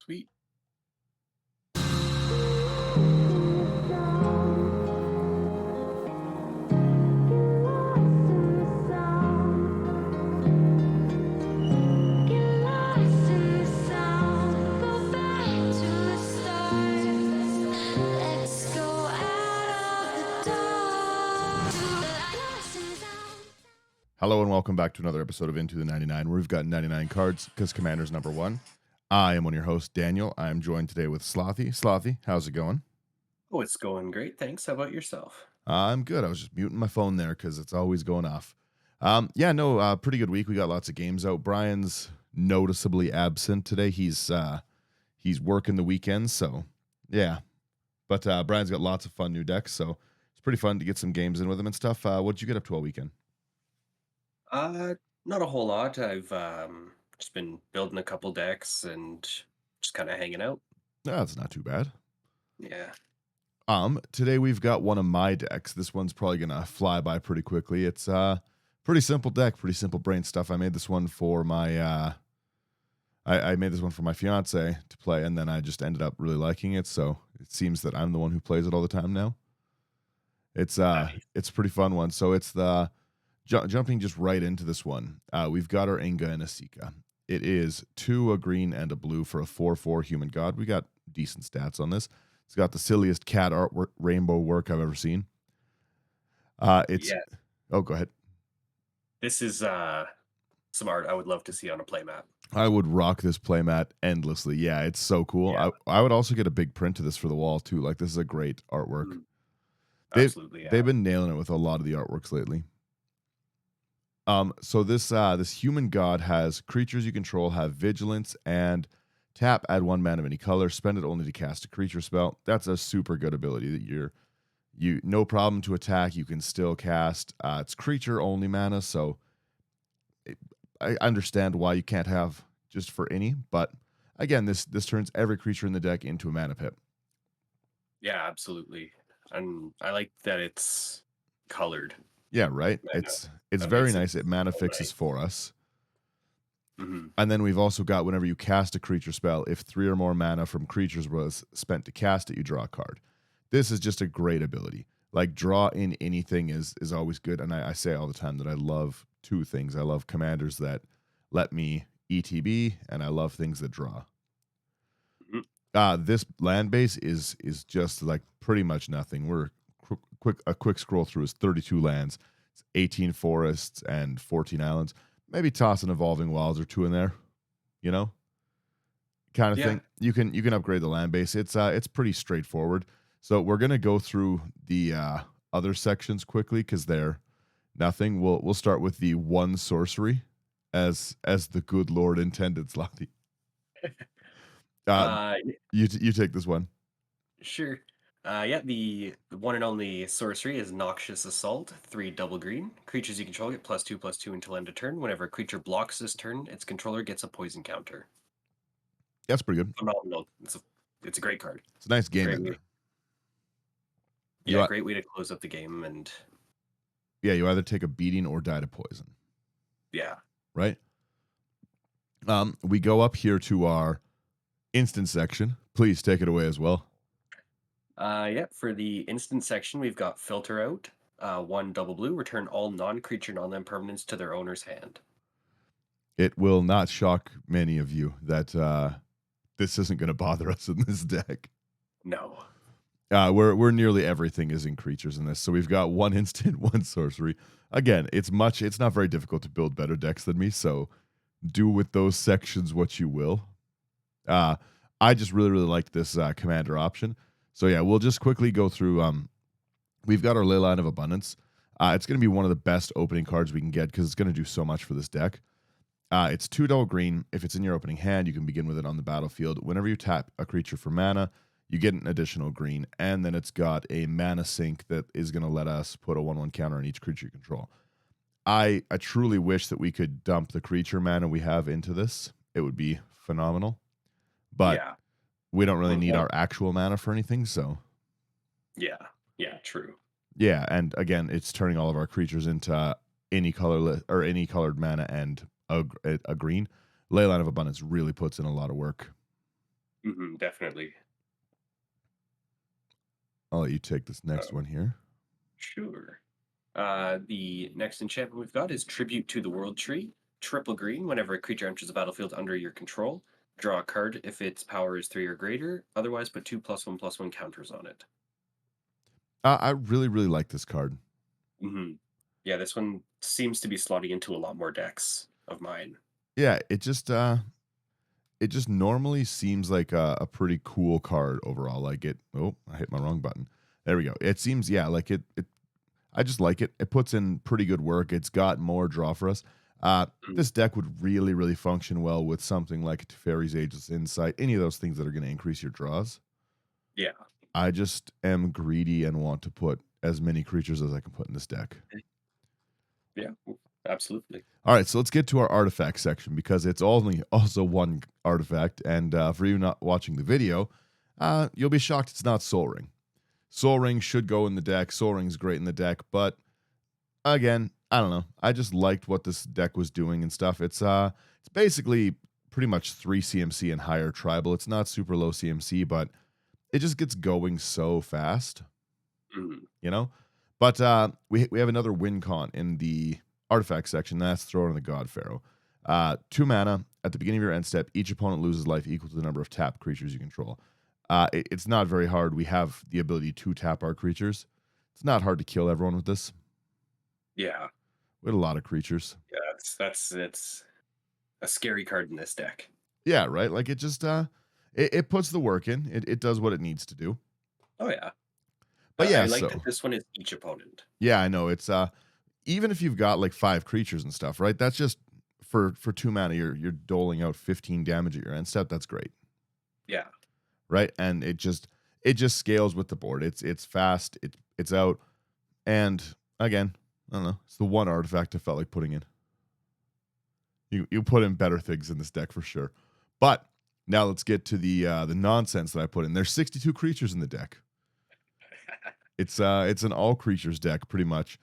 Sweet. Hello and welcome back to another episode of Into the 99, where we've got 99 cards because Commander's number one. I am one of your hosts, Daniel. I am joined today with Slothy. Slothy, how's it going? Oh, it's going great. Thanks. How about yourself? I'm good. I was just muting my phone there because it's always going off. Pretty good week. We got lots of games out. Brian's noticeably absent today. He's working the weekends, so yeah. But Brian's got lots of fun new decks, so it's pretty fun to get some games in with him and stuff. What'd you get up to all weekend? Uh, Not a whole lot. I've just been building a couple decks and just kind of hanging out. No, that's not too bad. Yeah. Today we've got one of my decks. This one's probably gonna fly by pretty quickly. It's pretty simple deck, pretty simple brain stuff. I made this one for my I made this one for my fiance to play, and then I just ended up really liking it. So it seems that I'm the one who plays it all the time now. It's Nice. it's a pretty fun one. So it's the jumping just right into this one. We've got our Inga and Esika. It is 2 a green and a blue for a 4/4 human god. We got decent stats on this. It's got the silliest cat artwork rainbow work I've ever seen. It's Yeah. Oh, go ahead. This is some art I would love to see on a playmat. I would rock this playmat endlessly. Yeah, it's so cool. Yeah. I would also get a big print of this for the wall too. Like, this is a great artwork. Mm, They absolutely. they've Yeah. been nailing it with a lot of the artworks lately. So this human god has creatures you control have vigilance and tap, add 1 mana of any color, spend it only to cast a creature spell. That's a super good ability that you no problem to attack. You can still cast. It's creature only mana, so I understand why you can't have just for any. But again, this turns every creature in the deck into a mana pit. Yeah, absolutely. And I like that it's colored. Yeah, right. Mana. It's That very makes it nice. It mana so fixes nice. for us. Hmm. And then we've also got whenever you cast a creature spell, if 3 or more mana from creatures was spent to cast it, you draw a card. This is just a great ability. Like, draw in anything is always good. And I say all the time that I love 2 things. I love commanders that let me ETB, and I love things that draw. Hmm. This land base is just like pretty much nothing. We're a quick scroll through is 32 lands, it's 18 forests and 14 islands. Maybe toss an evolving wilds or 2 in there, you know, kind of Yeah. thing. You can upgrade the land base. It's pretty straightforward. So we're gonna go through the other sections quickly because they're nothing. We'll start with the 1 sorcery, as the good Lord intended, Slothy. Uh, Uh, you take this one. Sure. Yeah, the one and only sorcery is Noxious Assault, 3 double green. Creatures you control get +2/+2 until end of turn. Whenever a creature blocks this turn, its controller gets a poison counter. That's pretty good. Phenomenal. It's a great card. It's a nice game Great way. ender. You Yeah, ei- great way to close up the game, and yeah, you either take a beating or die to poison, yeah. right? We go up here to our instant section. Please take it away as well. Yeah, for the instant section, we've got Filter Out. 1 double blue, return all non-creature non-land permanents to their owner's hand. It will not shock many of you that this isn't going to bother us in this deck. No. We're nearly everything is in creatures in this. So we've got 1 instant, 1 sorcery. Again, it's not very difficult to build better decks than me. So do with those sections what you will. Uh, I just really liked this commander option. So yeah, we'll just quickly go through. We've got our Leyline of Abundance. It's going to be one of the best opening cards we can get because it's going to do so much for this deck. It's 2 double green. If it's in your opening hand, you can begin with it on the battlefield. Whenever you tap a creature for mana, you get an additional green, and then it's got a mana sink that is going to let us put a 1/1 counter on each creature you control. I truly wish that we could dump the creature mana we have into this. It would be phenomenal, but Yeah. we don't really Would need want. our actual mana for anything. So Yeah. Yeah. True. yeah, and again, it's turning all of our creatures into any color or any colored mana and a green. Leyline of Abundance really puts in a lot of work. Definitely. I'll let you take this next Um, one here. sure. The next enchantment we've got is Tribute to the World Tree. Triple green. Whenever a creature enters the battlefield under your control, draw a card if its power is 3 or greater. Otherwise, put two +1/+1 counters on it. I really, really like this card. hmm Yeah, this one seems to be slotting into a lot more decks of mine. Yeah, it just normally seems like a pretty cool card overall. Like it. Oh, I hit my wrong button. There we go. It seems, yeah, like it. I just like it. It puts in pretty good work. It's got more draw for us. Mm, This deck would really, really function well with something like Teferi's Ageless Insight, any of those things that are going to increase your draws. Yeah. I just am greedy and want to put as many creatures as I can put in this deck. Yeah. Absolutely. All right, so let's get to our artifact section because it's only also one artifact. And for you not watching the video, you'll be shocked it's not Soul Ring. Soul Ring should go in the deck. Soul Ring's great in the deck, but again, I don't know. I just liked what this deck was doing and stuff. It's basically pretty much 3 CMC and higher tribal. It's not super low CMC, but it just gets going so fast, Mhm. you know? But we have another win con in the artifact section. That's Throne of the God Pharaoh. 2 mana. At the beginning of your end step, each opponent loses life equal to the number of tapped creatures you control. It's not very hard. We have the ability to tap our creatures. It's not hard to kill everyone with this. Yeah. We had a lot of creatures. Yeah. That's it's a scary card in this deck. Yeah, right. Like it just it puts the work in. It does what it needs to do. Oh yeah. But I yeah, like that so this one is each opponent. yeah, I know it's even if you've got like 5 creatures and stuff, right? That's just for 2 mana, you're doling out 15 damage at your end step. That's great, Yeah. right? And it just scales with the board. It's fast. It's out. And again, I don't know. It's the one artifact I felt like putting in. You put in better things in this deck for sure. But now let's get to the nonsense that I put in. There's 62 creatures in the deck. It's an all creatures deck pretty much.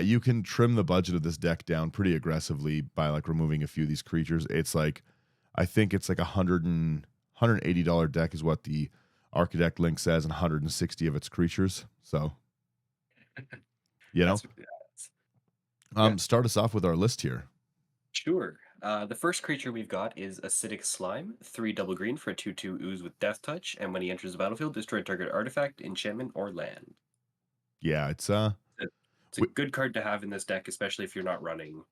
You can trim the budget of this deck down pretty aggressively by like removing a few of these creatures. It's like I think it's like $180 deck is what the Architect link says, and 160 of its creatures. So you know, That's yeah. start us off with our list here. Sure. The first creature we've got is Acidic Slime, 3 double green for a 2/2 ooze with Death Touch, and when he enters the battlefield, destroy target artifact, enchantment, or land. Yeah, It- It's a we, good card to have in this deck, especially if you're not running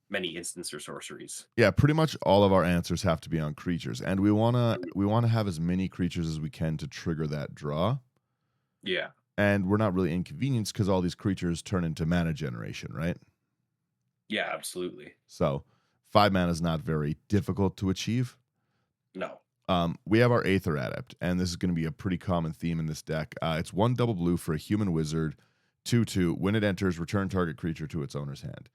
many instants or sorceries. yeah, pretty much all of our answers have to be on creatures, and we wanna have as many creatures as we can to trigger that draw. Yeah. And we're not really inconvenienced because all these creatures turn into mana generation, right? Yeah, absolutely. So 5 mana is not very difficult to achieve. No. We have our Aether Adept, and this is going to be a pretty common theme in this deck. It's 1 double blue for a human wizard, 2/2. When it enters, return target creature to its owner's hand.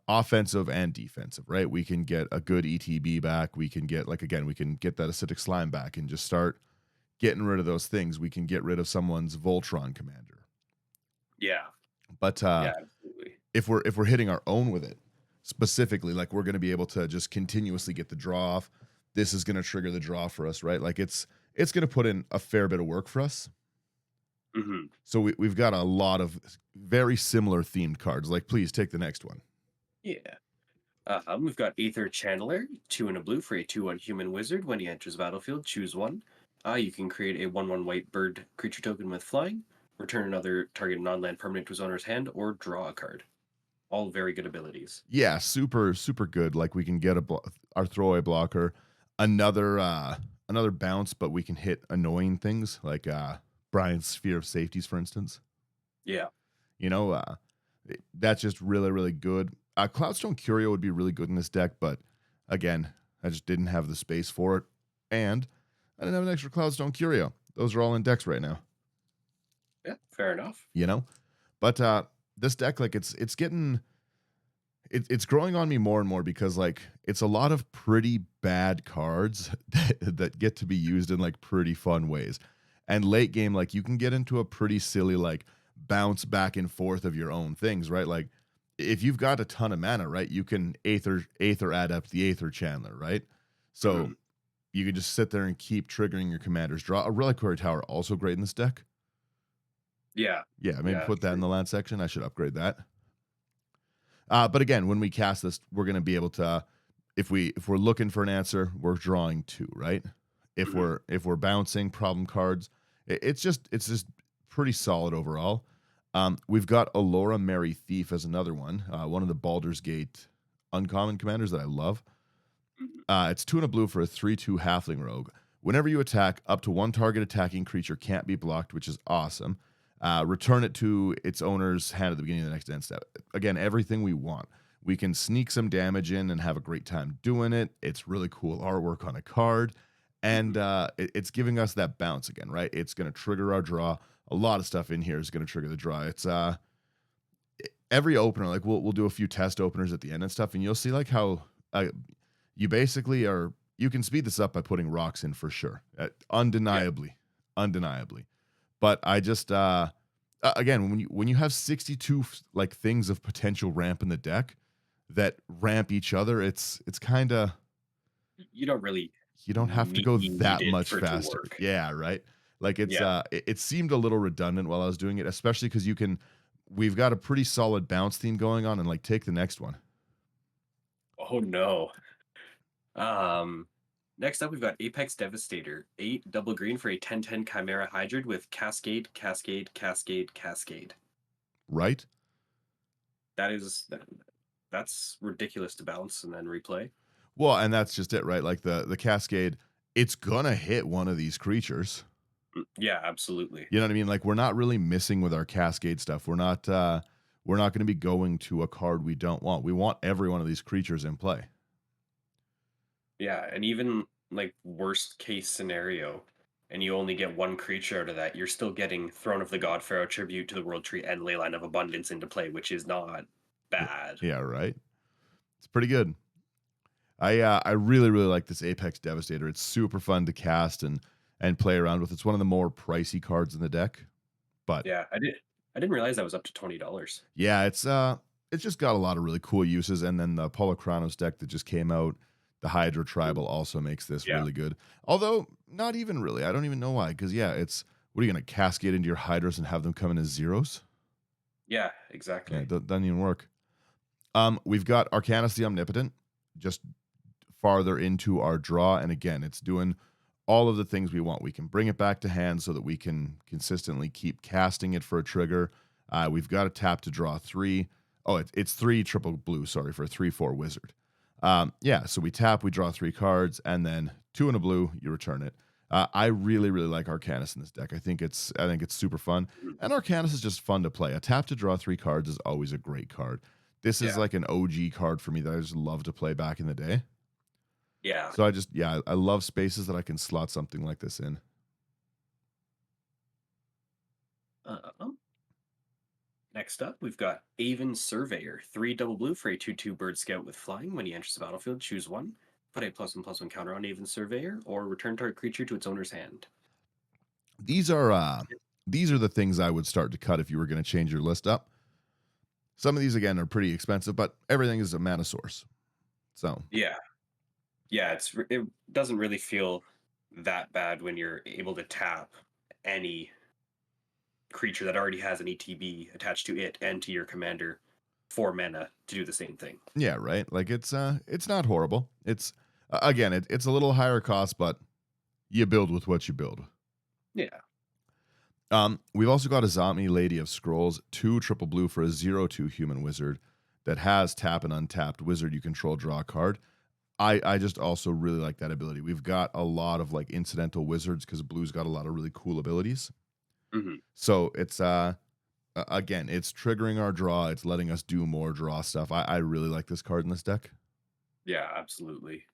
Offensive and defensive, right? We can get a good ETB back. We can get, like, again, we can get that acidic slime back and just start getting rid of those things. We can get rid of someone's Voltron commander. Yeah. But Yeah, absolutely. if we're hitting our own with it specifically, like we're going to be able to just continuously get the draw off. This is going to trigger the draw for us, right? Like it's going to put in a fair bit of work for us. hmm So we've got a lot of very similar themed cards. Like, please take the next one. Yeah. We've got Aether Channeler, 2 and a blue for a 2/1 human wizard. When he enters the battlefield, choose one. You can create a 1/1 white bird creature token with flying, return another target non-land permanent to his owner's hand, or draw a card. All very good abilities. Yeah, super super good. Like we can get our throwaway blocker, another bounce, but we can hit annoying things like Brian's Sphere of Safeties, for instance. Yeah. You know, that's just really, really good. Cloudstone Curio would be really good in this deck, but again, I just didn't have the space for it. And I didn't have an extra Cloudstone Curio. Those are all in decks right now, Yeah, fair enough. you know? But this deck, like it's growing on me more and more because like it's a lot of pretty bad cards that get to be used in like pretty fun ways. And late game, like you can get into a pretty silly like bounce back and forth of your own things, right? Like if you've got a ton of mana, right, you can Aether Adept the Aether Chandler, right? So Mhm. you could just sit there and keep triggering your commander's draw. A reliquary tower also great in this deck. Yeah. Yeah, maybe Yeah. put that in True. the land section. I should upgrade that. But again, when we cast this, we're going to be able to, if we're looking for an answer, we're drawing two, right? Mhm. If we're bouncing problem cards, it's just pretty solid overall. We've got Alora Mary Thief as another one of the Baldur's Gate uncommon commanders that I love. Mhm. It's 2 and a blue for a 3/2 halfling rogue. Whenever you attack, up to one target attacking creature can't be blocked, which is awesome. Return it to its owner's hand at the beginning of the next end step. Again, everything we want. We can sneak some damage in and have a great time doing it. It's really cool artwork on a card, and Mhm. it's giving us that bounce again, right? It's going to trigger our draw. A lot of stuff in here is going to trigger the draw. It's every opener, like we'll do a few test openers at the end and stuff, and you'll see like how you basically are you can speed this up by putting rocks in for sure. Yeah. Undeniably. But I just again, when you have 62 like things of potential ramp in the deck that ramp each other, it's kind of You don't really you don't have to go need that it much for it to faster. work. Yeah, right? Like Yeah. it seemed a little redundant while I was doing it, especially cuz we've got a pretty solid bounce theme going on and like take the next one. Oh, no. Um, Next up, we've got Apex Devastator. 8 double green for a 10/10 Chimera Hydrid with Cascade, Cascade, Cascade, Cascade. Right? That's ridiculous to bounce and then replay. Well, and that's just it, right? Like the cascade, it's gonna hit one of these creatures. Yeah, absolutely. You know what I mean? Like we're not really missing with our cascade stuff. We're not gonna be going to a card we don't want. We want every one of these creatures in play. Yeah, and even like worst case scenario, and you only get one creature out of that, you're still getting Throne of the God Pharaoh Tribute to the World Tree and Leyline of Abundance into play, which is not Yeah, bad. yeah, right. It's pretty good. I really really like this Apex Devastator. It's super fun to cast and play around with. It's one of the more pricey cards in the deck, but Yeah, I didn't realize that was up to $20. yeah, it's just got a lot of really cool uses. And then the Polokranos deck that just came out, the Hydra Mm, Tribal also makes this yeah. really good. Although not even really. I don't even know why. Because yeah, it's what are you gonna cascade into your Hydras and have them come in as zeros? Yeah, Yeah, exactly. it doesn't even work. We've got Arcanus the Omnipotent, just farther into our draw, and again, it's doing all of the things we want. We can bring it back to hand so that we can consistently keep casting it for a trigger. We've got a tap to draw three. Oh, it's three triple blue, sorry, for a 3/4 wizard. Yeah, so we tap, we draw three cards, and then 2 and a blue, you return it. I really, really like Arcanus in this deck. I think it's super fun. Mhm. And Arcanus is just fun to play. A tap to draw three cards is always a great card. This is Yeah, like an OG card for me that I just love to play back in the day. yeah. So I love spaces that I can slot something like this in. Um, Next up, we've got Avon Surveyor. 3 double blue for a 2/2 Bird Scout with flying. When he enters the battlefield, choose one. Put a +1/+1 counter on Avon Surveyor, or return target creature to its owner's hand. These are uh these are the things I would start to cut if you were going to change your list up. Some of these again are pretty expensive, but everything is a mana source. So Yeah, yeah. It doesn't really feel that bad when you're able to tap any creature that already has an ETB attached to it and to your commander for mana to do the same thing. yeah, right. Like it's not horrible. It's again it's a little higher cost, but you build with what you build. Yeah, We've also got a Azami Lady of Scrolls, 2 triple blue for a 0/2 human wizard that has tap and untapped wizard you control draw a card. I just also really like that ability. We've got a lot of like incidental wizards because blue's got a lot of really cool abilities. hmm So it's again, it's triggering our draw. It's letting us do more draw stuff. I really like this card in this deck. yeah, absolutely.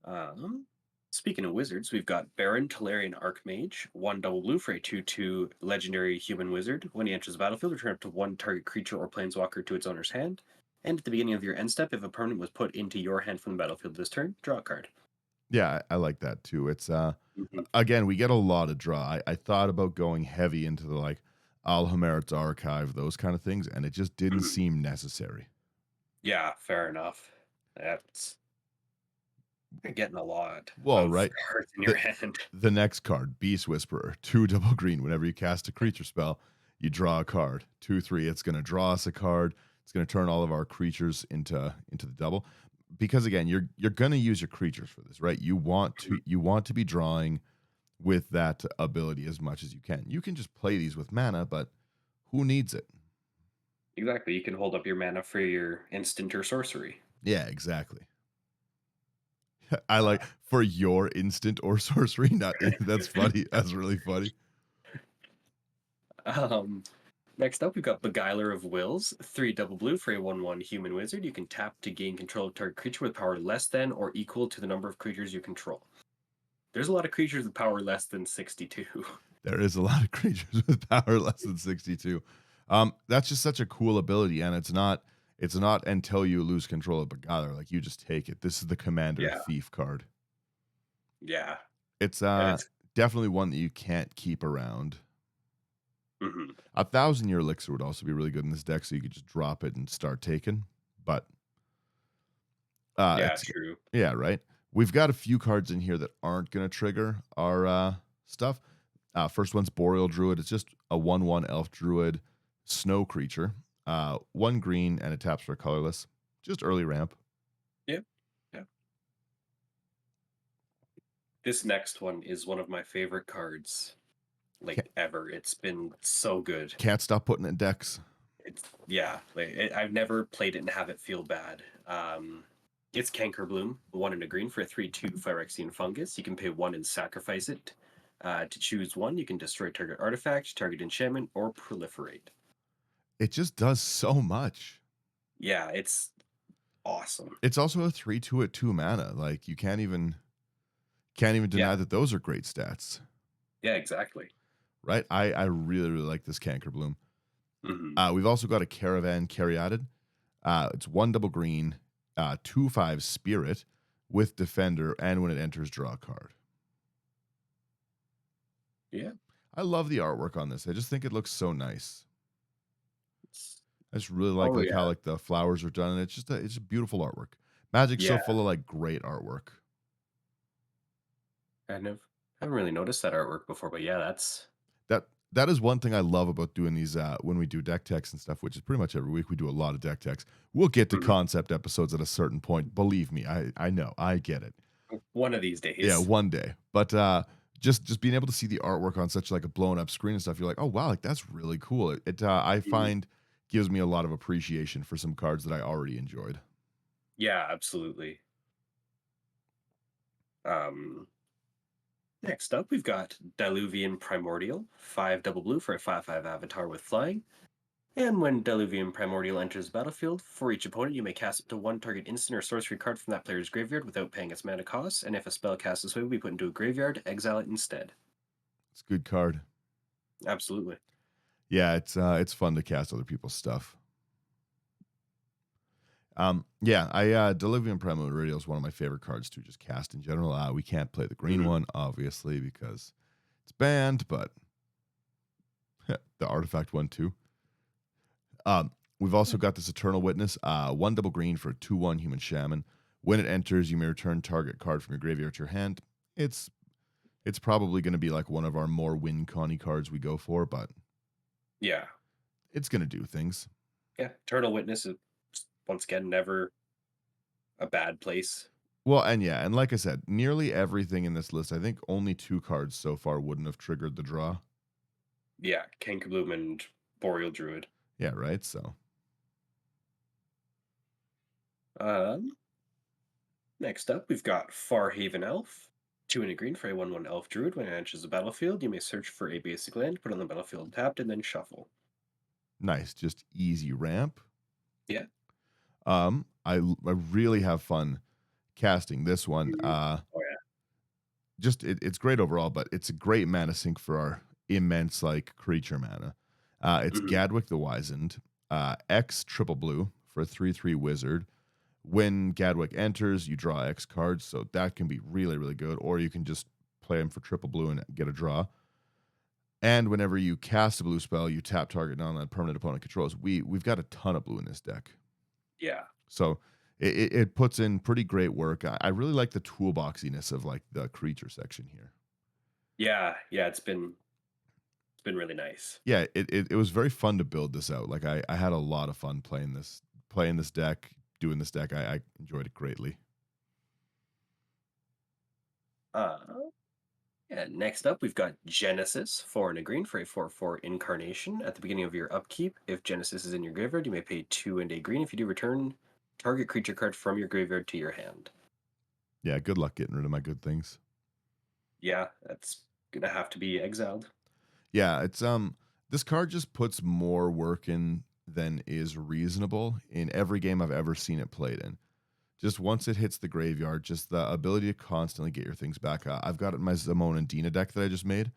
Um, Speaking of wizards, we've got Baron Talarian Archmage, 1 double blue for a 2/2 legendary human wizard. When he enters the battlefield, return up to one target creature or planeswalker to its owner's hand. And at the beginning of your end step, if a permanent was put into your hand from the battlefield this turn, draw a card. Yeah, I like that too. It's hmm again, we get a lot of draw. I thought about going heavy into the like Alhamerit's archive, those kind of things, and it just didn't hmm seem necessary. Yeah, fair enough. That's You're getting a lot Well, of right. cards in your The hand. the next card, Beast Whisperer, 2 double green. Whenever you cast a creature spell, you draw a card. 2/3. It's going to draw us a card. It's going to turn all of our creatures into the double. Because again, you're going to use your creatures for this, right? Mhm. You want to be drawing with that ability as much as you can. You can just play these with mana, but who needs it? Exactly. You can hold up your mana for your instant or sorcery. Yeah, exactly. I Uh, like for your instant or sorcery. Not that's funny. That's really funny. um, Next up, we've got Beguiler of Wills, 3 double blue for a 1/1 human wizard. You can tap to gain control of target creature with power less than or equal to the number of creatures you control. There's a lot of creatures with power less than 62. There is a lot of creatures with power less than 62. That's just such a cool ability, and it's not until you lose control of Beguiler, like you just take it. This is the Commander Yeah, Thief card. yeah, It's and it's definitely one that you can't keep around. mhm. 1,000 Year Elixir would also be really good in this deck, so you could just drop it and start taking. But Yeah, it's true. yeah, right. We've got a few cards in here that aren't going to trigger our stuff. First one's Boreal Druid. It's just a 1/1 elf druid snow creature. 1 green and it taps for colorless. Just early ramp. Yeah, yeah. This next one is one of my favorite cards, Can't, like ever. It's been so good. can't stop putting it in decks. It's yeah, I've never played it and have it feel bad. It's Canker Bloom, 1 and a green for a 3/2 Phyrexian fungus. You can pay 1 and sacrifice it. To choose one, you can destroy target artifact, target enchantment, or proliferate. It just does so much. Yeah, it's awesome. It's also a 3/2 at 2 mana. Like you can't even Yeah, deny that those are great stats. yeah, exactly. Right? I really, really like this Canker Bloom. Hmm. We've also got a Caravan Caryatid. It's 1 double green, 2/5 spirit with defender, and when it enters, draw a card. Yeah. I love the artwork on this. I just think it looks so nice. I just really Oh like how yeah, like the flowers are done, and it's just beautiful artwork. Magic's so yeah. full of like great artwork. I haven't really noticed that artwork before, but yeah, that's That is one thing I love about doing these when we do deck techs and stuff, which is pretty much every week we do a lot of deck techs. We'll get to mhm. concept episodes at a certain point. Believe me, I know, I get it. One of these Yeah, days. one day. But just being able to see the artwork on such like a blown up screen and stuff, you're like, oh wow, like that's really cool. I Mhm. find gives me a lot of appreciation for some cards that I already enjoyed. Yeah, absolutely. Um, Next up, we've got Diluvian Primordial, 5 double blue for a 5/5 avatar with flying. And when Diluvian Primordial enters the battlefield, for each opponent, you may cast up to one target instant or sorcery card from that player's graveyard without paying its mana cost. And if a spell cast this way will be put into a graveyard, exile it instead. It's a good card. Absolutely. Yeah, it's fun to cast other people's stuff. Yeah, I Diluvian Primordial is one of my favorite cards to just cast in general. We can't play the green Mhm. one, obviously, because it's banned, but the artifact one too. We've also got this Eternal Witness, 1 double green for a 2/1 human shaman. When it enters, you may return target card from your graveyard to your hand. It's it's probably going to be like one of our more win conny cards we go for, but Yeah. it's going to do things. Yeah. Eternal Witness is, once again, never a bad place. Well, and yeah, and like I said, nearly everything in this list, I think only 2 cards so far wouldn't have triggered the draw. Yeah. Kankabloom and Boreal Druid. Yeah, right? So, Um, Next up, we've got Farhaven Elf. 2 and a green for a 1/1 elf druid. When it enters the battlefield, you may search for a basic land, put it on the battlefield tapped, and then shuffle. nice, just easy ramp. Yeah. I really have fun casting this one. Mhm. Oh yeah. Just it's great overall, but it's a great mana sink for our immense like creature mana. It's Mhm. Gadwick the Wizened, X triple blue for a 3/3 wizard. When Gadwick enters, you draw X cards, so that can be really, really good. Or you can just play him for triple blue and get a draw. And whenever you cast a blue spell, you tap target non-land permanent opponent controls. We've got a ton of blue in this deck. Yeah. So it puts in pretty great work. I really like the toolboxiness of like the creature section here. Yeah, yeah, it's been really nice. Yeah, it was very fun to build this out. Like I had a lot of fun playing this deck, doing this deck. I enjoyed it greatly. Uh, yeah, next up we've got Genesis, 4 and a green for a 4/4 incarnation. At the beginning of your upkeep, if Genesis is in your graveyard, you may pay 2 and a green. If you do, return target creature card from your graveyard to your hand. Yeah, good luck getting rid of my good things. Yeah, that's gonna have to be exiled. Yeah, it's this card just puts more work in than is reasonable in every game I've ever seen it played in. Just once it hits the graveyard, just the ability to constantly get your things back. I've got it in my Zamon and Dina deck that I just made,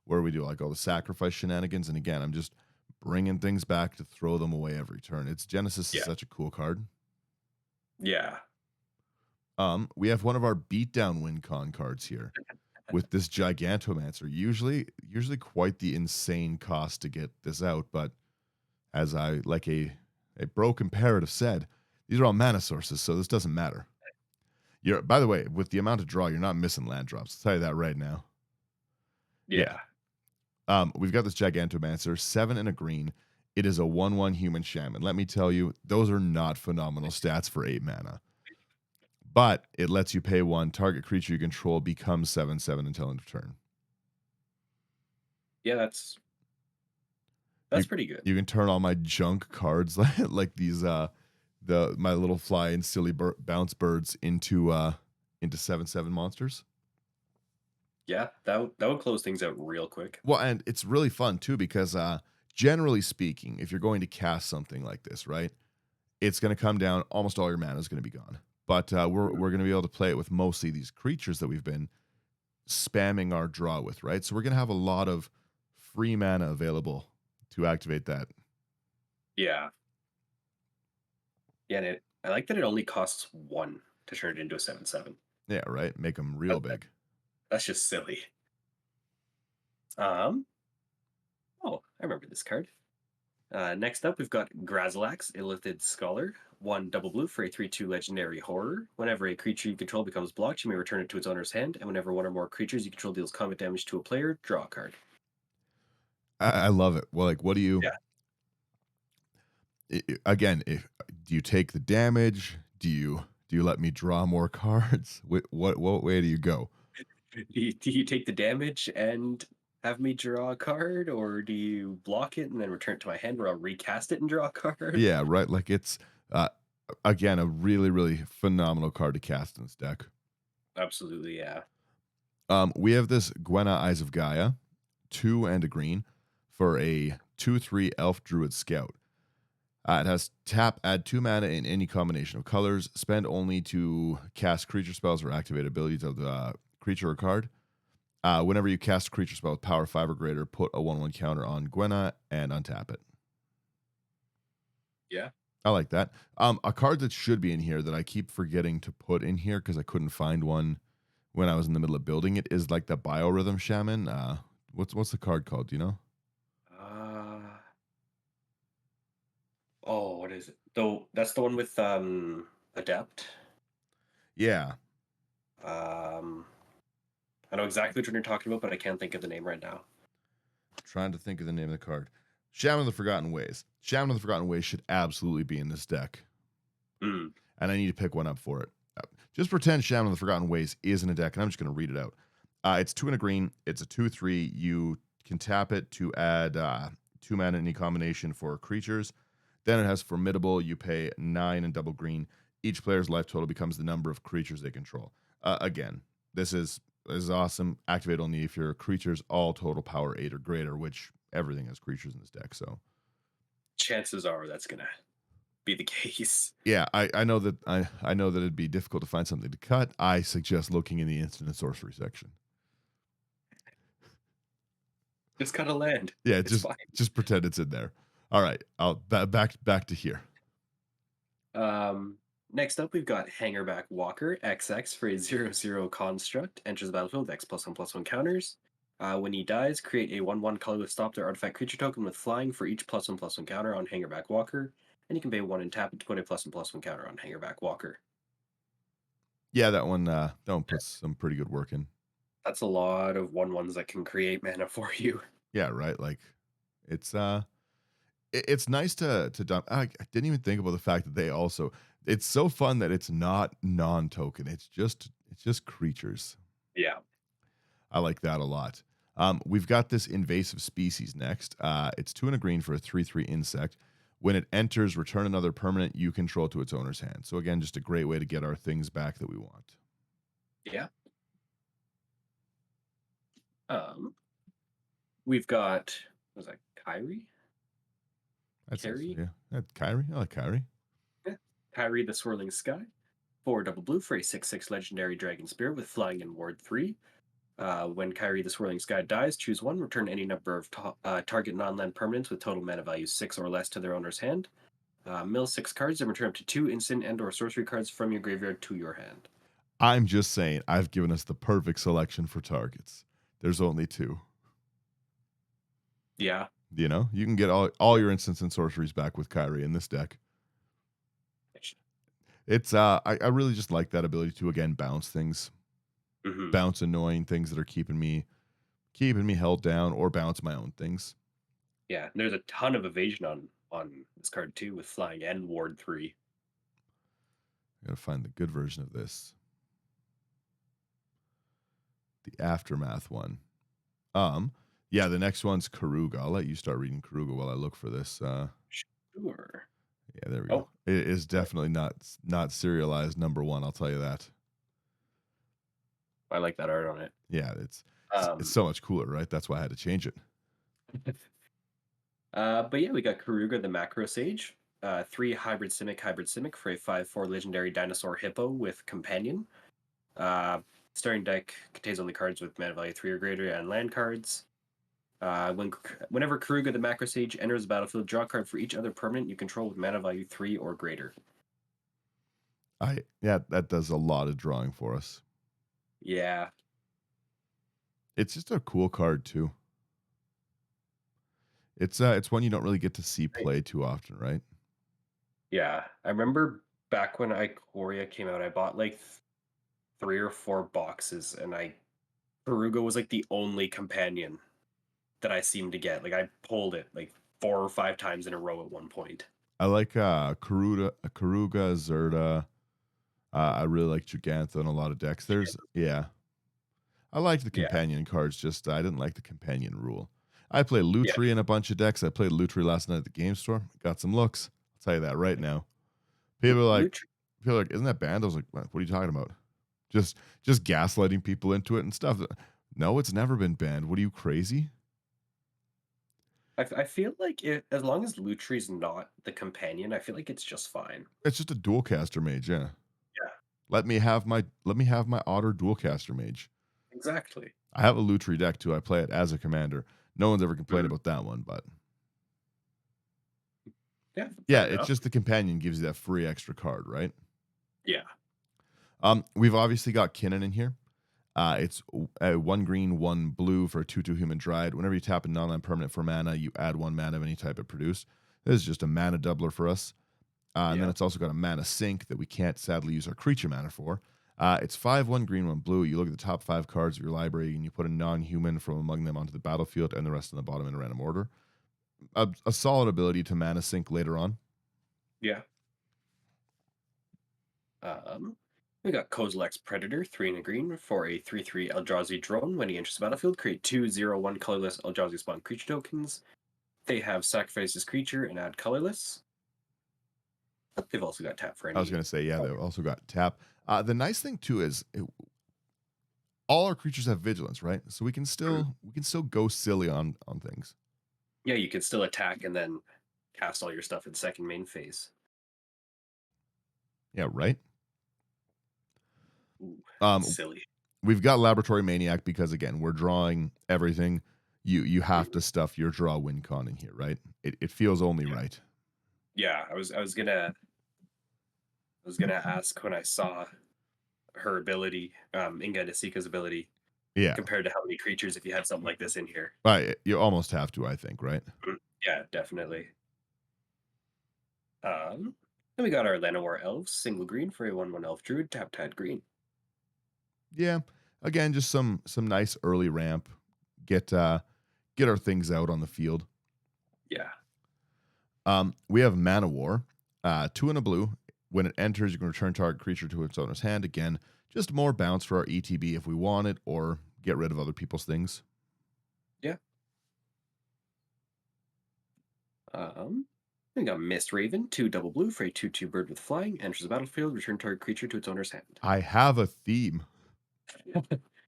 where we do like all the sacrifice shenanigans. And again, I'm just bringing things back to throw them away every turn. It's Genesis is Yeah, such a cool card. yeah, We have one of our beatdown win con cards here with this Gigantomancer. Usually quite the insane cost to get this out, but as I like a broke imperative said, these are all mana sources, so this doesn't matter. You're by the way, with the amount of draw, you're not missing land drops. I'll tell you that right now. Yeah. yeah, We've got this Gigantomancer, 7 and a green. It is a 1/1 human shaman. Let me tell you, those are not phenomenal stats for 8 mana. But it lets you pay 1, target creature you control becomes 7/7 until end of turn. yeah. That's You pretty good. you can turn all my junk cards like these the my little fly and silly bounce birds into 7/7 monsters. Yeah, that would close things out real quick. Well, and it's really fun too because generally speaking, if you're going to cast something like this, right, it's going to come down. Almost all your mana is going to be gone. But Mhm. we're going to be able to play it with mostly these creatures that we've been spamming our draw with, right? So we're going to have a lot of free mana available to activate that. Yeah, yeah. And I like that it only costs 1 to turn it into a 7/7. Yeah, right. Make them real That, that- big. that's just silly. Um. Oh, I remember this card. Next up, we've got Grazilax, Illithid Scholar. 1 double blue for a 3/2 legendary horror. Whenever a creature you control becomes blocked, you may return it to its owner's hand, and whenever one or more creatures you control deals combat damage to a player, draw a card. I love it. Well, like, what do you Yeah. again? If do you take the damage? Do you let me draw more cards? What way do you go? Do you take the damage and have me draw a card, or do you block it and then return it to my hand where I'll recast it and draw a card? Yeah, right. Like it's uh, again a really phenomenal card to cast in this deck. Absolutely, yeah. We have this Gwenna Eyes of Gaia, 2 and a green for a 2/3 Elf Druid Scout. It has tap, add 2 mana in any combination of colors, spend only to cast creature spells or activate abilities of the creature or card. Whenever you cast a creature spell with power 5 or greater, put a 1/1 counter on Gwenna and untap it. Yeah. I like that. A card that should be in here that I keep forgetting to put in here because I couldn't find one when I was in the middle of building it is like the Biorhythm Shaman. What's the card called? Do you know? Uh, oh, what is it? Though that's the one with Adept. Yeah, Um, I know exactly which one you're talking about, but I can't think of the name right now. trying to think of the name of the card. Shaman of the Forgotten Ways. Shaman of the Forgotten Ways should absolutely be in this deck, Mm, and I need to pick one up for it. Just pretend Shaman of the Forgotten Ways is in a deck, and I'm just going to read it out. It's 2 and a green. It's a 2/3. You can tap it to add 2 mana in any combination for creatures. Then it has Formidable. You pay 9 and double green. Each player's life total becomes the number of creatures they control. Again, this is awesome. Activate only if your creatures all total power 8 or greater, which everything has creatures in this deck. So chances are that's gonna be the case. yeah, I know that I know that it'd be difficult to find something to cut. I suggest looking in the instant and sorcery section. Just cut a land. Yeah, It's fine. just pretend it's in there. All right, I'll back to here. Next up, we've got Hangerback Walker XX for a 0/0 construct. Enters the battlefield with X+1/+1 counters. When he dies, create a 1/1 colorless stop their artifact creature token with flying for each +1/+1 counter on Hangerback Walker. and you can pay one and tap it to put a +1/+1 counter on Hangerback Walker. Yeah, that one puts some pretty good work in. That's a lot of 1/1s that can create mana for you. Yeah, right. Like it's it's nice to dump. I didn't even think about the fact that they also. It's so fun that it's not non-token. It's just creatures. Yeah. I like that a lot. We've got this invasive species next. It's 2 and a green for a 3/3 insect. When it enters, return another permanent you control to its owner's hand. So again, just a great way to get our things back that we want. Yeah. Um, we've got was that Kyrie? I'd say so, Carrie? yeah. Kyrie, I like Kyrie. Yeah. Kyrie the Swirling Sky. 4 double blue for a 6/6 legendary dragon spirit with flying and ward 3. When Kyrie the Swirling Sky dies, choose one, return any number of target non land permanents with total mana value 6 or less to their owner's hand. Mill 6 cards and return up to 2 instant and/or sorcery cards from your graveyard to your hand. I'm just saying, I've given us the perfect selection for targets. There's only 2. Yeah. You know, you can get all your instants and sorceries back with Kyrie in this deck. It's I really just like that ability to again bounce things, Hmm. bounce annoying things that are keeping me held down, or bounce my own things. Yeah. And there's a ton of evasion on this card too with flying and ward 3. I gotta find the good version of this. The aftermath one. Um, yeah, the next one's Karuga. I'll let you start reading Karuga while I look for this. Sure. Yeah, there we go. Oh, It is definitely not serialized number one. I'll tell you that. I like that art on it. Yeah, it's Um, so much cooler, right? That's why I had to change it. but yeah, we got Karuga the Macro Sage. 3 hybrid Simic for a 5/4 legendary dinosaur hippo with companion. Uh, Starting deck contains only cards with mana value 3 or greater and land cards. Whenever Karuga the Macro Sage enters the battlefield, draw a card for each other permanent you control with mana value 3 or greater. Yeah, that does a lot of drawing for us. Yeah, It's just a cool card too. It's one you don't really get to see I- play too often, right? yeah. I remember back when Ikoria came out, I bought like 3 or 4 boxes, and I Karuga was like the only companion that I seemed to get. Like I pulled it like 4 or 5 times in a row at one point. I like Karuga, Zerda. I really like Gigantha in a lot of decks. Yeah, I liked the Yeah, companion cards. Just I didn't like the companion rule. I play yeah. Lutri in a bunch of decks. I played Lutri last night at the game store. Got some looks. I'll tell you that right now. People are like, Lutri. isn't that banned? I was like, what are you talking about? Just gaslighting people into it and stuff. No, it's never been banned. What are you crazy? I feel like as long as Lutri's not the companion, I feel like it's just fine. It's just a dual caster mage. Yeah, Yeah, let me have my otter dual caster mage. exactly. I have a Lutri deck too. I play it as a commander. No one's ever complained Mhm. about that one, but Yeah, yeah, fair it's enough. just the companion gives you that free extra card, right? Yeah, We've obviously got Kinnan in here. It's 1 green, 1 blue for a 2/2 human dryad. Whenever you tap a non-land permanent for mana, you add 1 mana of any type it produced. This is just a mana doubler for us. And then yeah, it's also got a mana sink that we can't sadly use our creature mana for. It's 5 1 green, 1 blue. You look at the top 5 cards of your library and you put a non-human from among them onto the battlefield and the rest on the bottom in a random order. A solid ability to mana sink later on. yeah. Um, we got Kozilek's Predator, 3 and a green for a 3/3 Eldrazi drone. When he enters the battlefield, create 2/0/1 colorless Eldrazi spawn creature tokens. They have sacrifice this creature and add colorless. They've also got tap for I was any. going to say, yeah, they've also got tap. The nice thing too is all our creatures have vigilance, right? So Mhm. we can still go silly on things. Yeah, you can still attack and then cast all your stuff in second main phase. Yeah, right. Ooh, Um, silly. we've got Laboratory Maniac because again, we're drawing everything. You have Mhm. to stuff your draw win con in here, right? It feels only Yeah, right. yeah. I was gonna ask when I saw her ability, Inga and Esika's ability, Yeah, compared to how many creatures if you had something like this in here. right. You almost have to, I think, right? Mhm. Yeah, definitely. Then we got our Llanowar Elves, single green for a 1/1 Elf Druid, tap green. Yeah. Again, just some nice early ramp. Get get our things out on the field. Yeah. We have Mana War, 2 and a blue. When it enters, you can return target creature to its owner's hand. Again, just more bounce for our ETB if we want it, or get rid of other people's things. Yeah. We got Mist Raven, 2 double blue for a 2/2 bird with flying, enters the battlefield, return target creature to its owner's hand. I have a theme.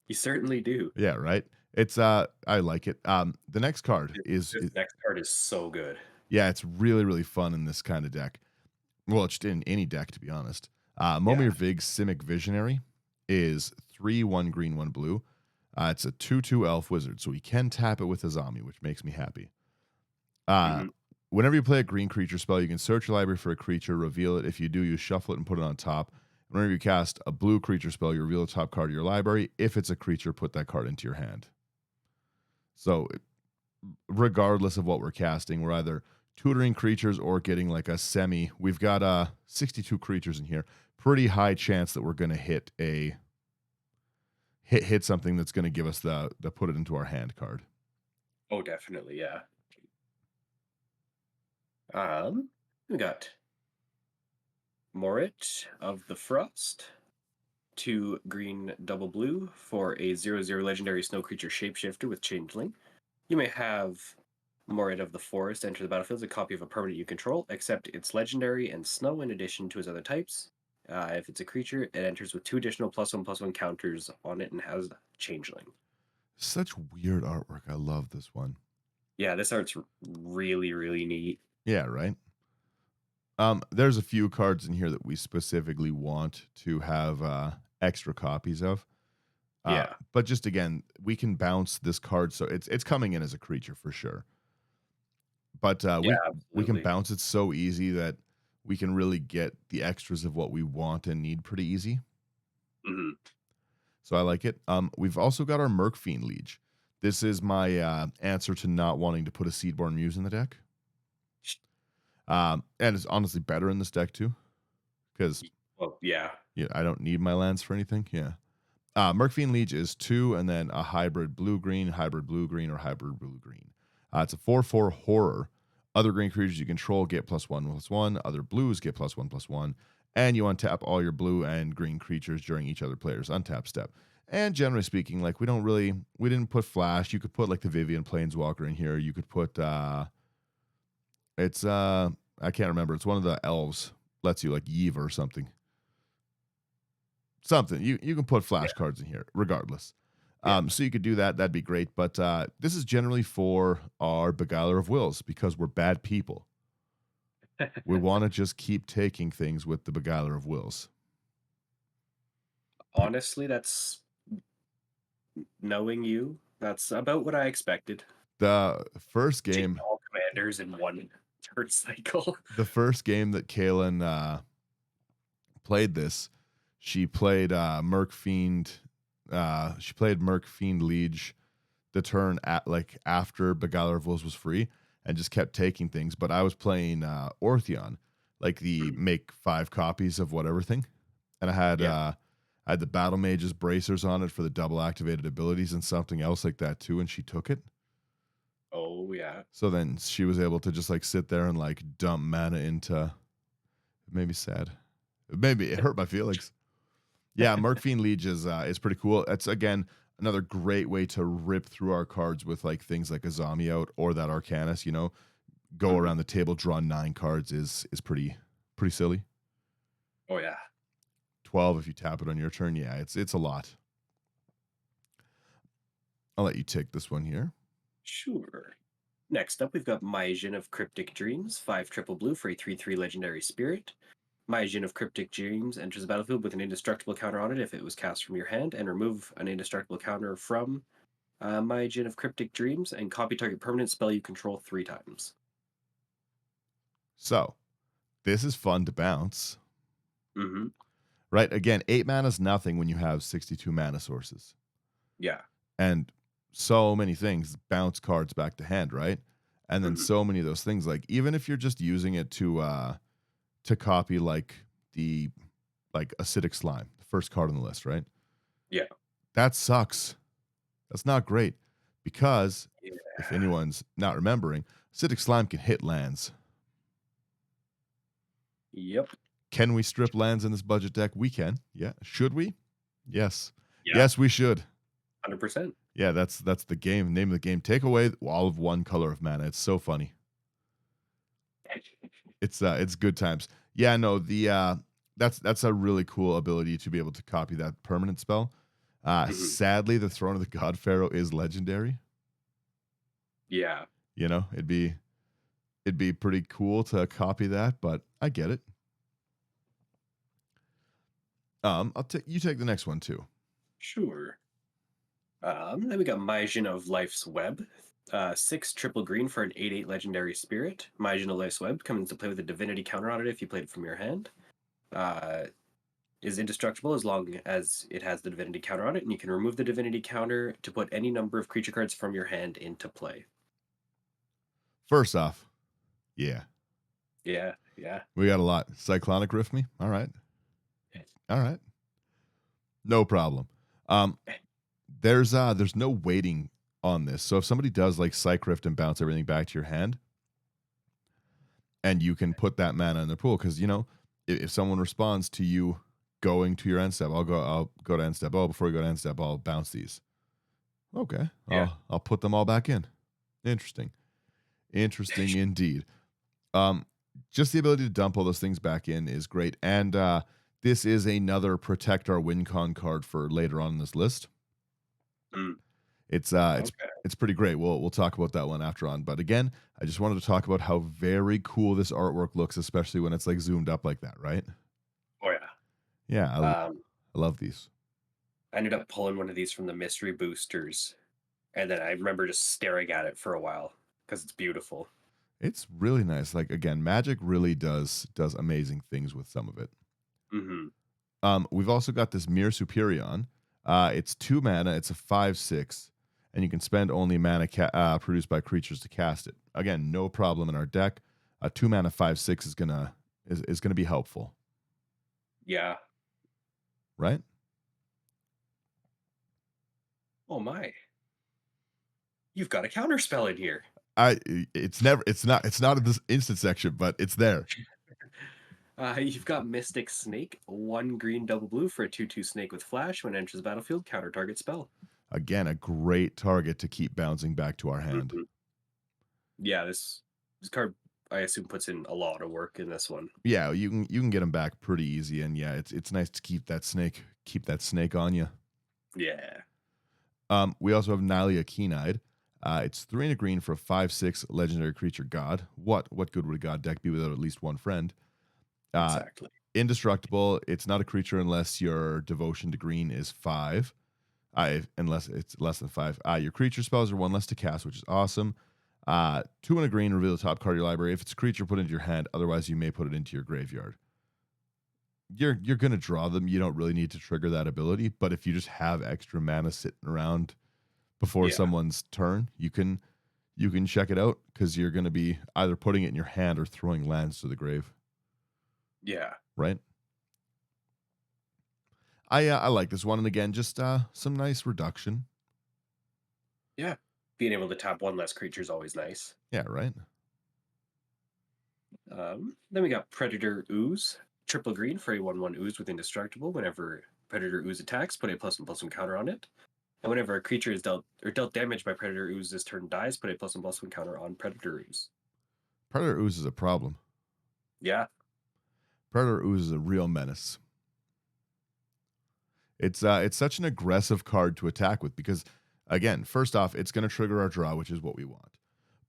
You certainly do. Yeah, right. It's I like it. The next card This next card is so good. yeah, it's really really fun in this kind of deck. Well, it's in any deck to be honest. Yeah. Momir Vig's Simic Visionary is 3/1 green 1 blue. It's a 2/2 elf wizard, so we can tap it with Azami, which makes me happy. Uh, Hmm. Whenever you play a green creature spell, you can search your library for a creature, reveal it. If you do, you shuffle it and put it on top. Whenever you cast a blue creature spell, you reveal the top card of your library. If it's a creature, put that card into your hand. So, regardless of what we're casting, we're either tutoring creatures or getting like a semi. We've got 62 creatures in here. Pretty high chance that we're going to hit something that's going to give us the put it into our hand card. Oh, definitely. Yeah. We got Morit of the Frost, 2 green double blue for a 0/0 legendary snow creature shapeshifter with changeling. You may have Morit of the Forest enter the battlefield as a copy of a permanent you control, except it's legendary and snow in addition to its other types. If it's a creature, it enters with 2 additional +1/+1 counters on it and has changeling. Such weird artwork. I love this one. Yeah, this art's really, really neat. Yeah, right. There's a few cards in here that we specifically want to have extra copies of. Yeah. But just again, we can bounce this card, so it's coming in as a creature for sure. But Yeah, we can absolutely. bounce it so easy that we can really get the extras of what we want and need pretty easy. Hmm. So I like it. We've also got our Mercfiend Liege. This is my answer to not wanting to put a Seedborn Muse in the deck. And it's honestly better in this deck too, because Well, yeah. yeah, I don't need my lands for anything. Yeah. Mercfiend Liege is 2 and then a hybrid blue green, or hybrid blue green. It's a 4/4 horror. Other green creatures you control get +1/+1. Other blues get +1/+1. And you untap all your blue and green creatures during each other player's untap step. And generally speaking, like we didn't put flash. You could put like the Vivian Planeswalker in here. You could put it's I can't remember. It's one of the elves. Lets you like Yeve or something. Something. You can put Yeah. flashcards in here, regardless. Yeah. So you could do that. That'd be great. But this is generally for our Beguiler of Wills because we're bad people. We want to just keep taking things with the Beguiler of Wills. Honestly, that's knowing you. That's about what I expected. The first Take game, all commanders in one turn cycle. the first game that Kaylin played this, she played Merc Fiend. She played Merc Fiend Liege the turn at like after Beguiler of Wolves was free and just kept taking things. But I was playing Ortheon, like the Mm, make 5 copies of whatever thing. And yeah. I had the Battle Mage's bracers on it for the double activated abilities and something else like that too, and she took it. Oh, yeah. So then she was able to just like sit there and like dump mana into it made me sad. Maybe it hurt my feelings. Yeah, Mercfiend Liege is pretty cool. It's again another great way to rip through our cards with like things like a zombie out or that Arcanus. Go Mhm. around the table, draw 9 cards is pretty silly. Oh, yeah. 12 if you tap it on your turn. Yeah, it's a lot. I'll let you take this one here. Sure. Next up, we've got Mysian of Cryptic Dreams, 5 triple blue for a 3/3 legendary spirit. Mysian of Cryptic Dreams enters the battlefield with an indestructible counter on it if it was cast from your hand, and remove an indestructible counter from Mysian of Cryptic Dreams and copy target permanent spell you control 3 times. So this is fun to bounce, Hmm. right? Again, 8 mana is nothing when you have 62 mana sources. Yeah. And so many things bounce cards back to hand, right? And then Hmm. so many of those things, like even if you're just using it to to copy the acidic slime, the first card on the list, right? Yeah. That sucks. That's not great because Yeah. if anyone's not remembering, acidic slime can hit lands. Yep. Can we strip lands in this budget deck? We can. Yeah. Should we? Yes. Yeah. Yes, we should. 100%. Yeah, that's the game. Name of the game. Take away all of one color of mana. It's so funny. It's good times. Yeah, no, that's a really cool ability to be able to copy that permanent spell. Mhm. Sadly, the Throne of the God Pharaoh is legendary. Yeah. You know, it'd be pretty cool to copy that, but I get it. You take the next one too. Sure. Then we got Myjin of Life's Web. 6 triple green for an 8/8 legendary spirit. Myjin of Life's Web comes into play with a divinity counter on it if you played it from your hand. Uh, is indestructible as long as it has the divinity counter on it, and you can remove the divinity counter to put any number of creature cards from your hand into play. First off, yeah, Yeah, yeah. we got a lot. Cyclonic Rift me. All right, all right, no problem. Um, there's no waiting on this. So if somebody does like Psych Rift and bounce everything back to your hand, and you can put that mana in the pool, because if someone responds to you going to your end step, I'll go to end step. Oh, before you go to end step, I'll bounce these. Okay, Yeah. I'll put them all back in. Interesting, interesting indeed. Um, just the ability to dump all those things back in is great, and this is another protect our win con card for later on in this list. Mm, It's uh it's okay. it's pretty great. We'll talk about that one after on. But again, I just wanted to talk about how very cool this artwork looks, especially when it's like zoomed up like that, right? Oh, yeah. Yeah, Um, I love these. I ended up pulling one of these from the mystery boosters, and then I remember just staring at it for a while because it's beautiful. It's really nice. Like again, Magic really does amazing things with some of it. Hmm. We've also got this Mirror Superion. It's 2 mana. It's a 5/6, and you can spend only mana produced by creatures to cast it. Again, no problem in our deck. A 2 mana 5/6 is gonna be helpful, Yeah. right? Oh my. You've got a counter spell in here. It's not in this instant section, but it's there. You've got Mystic Snake, 1 green double blue for a 2/2 snake with flash. When it enters the battlefield, counter target spell. Again, a great target to keep bouncing back to our hand. Hmm. Yeah, this card I assume puts in a lot of work in this one. Yeah, you can get them back pretty easy, and yeah, it's nice to keep that snake on you. Yeah. We also have Nylia Keen-Eyed. It's 3 and a green for a 5/6 legendary creature god. What good would a god deck be without at least one friend? Uh, Exactly. Indestructible. It's not a creature unless your devotion to green is 5. Unless it's less than 5. Your creature spells are 1 less to cast, which is awesome. 2 and a green, reveal the top card of your library. If it's a creature, put it into your hand. Otherwise, you may put it into your graveyard. You're gonna draw them. You don't really need to trigger that ability. But if you just have extra mana sitting around before Yeah. someone's turn, you can check it out because you're gonna be either putting it in your hand or throwing lands to the grave, Yeah. right? I like this one, and again, just some nice reduction. Yeah. Being able to tap one less creature is always nice. Yeah, right. Then we got Predator Ooze, triple green for a 1/1 ooze with indestructible. Whenever Predator Ooze attacks, put a +1/+1 counter on it. And whenever a creature is dealt damage by Predator Ooze this turn dies, put a +1/+1 counter on Predator Ooze. Predator Ooze is a problem. Yeah. Predator Ooze is a real menace. It's such an aggressive card to attack with because, again, first off, it's going to trigger our draw, which is what we want.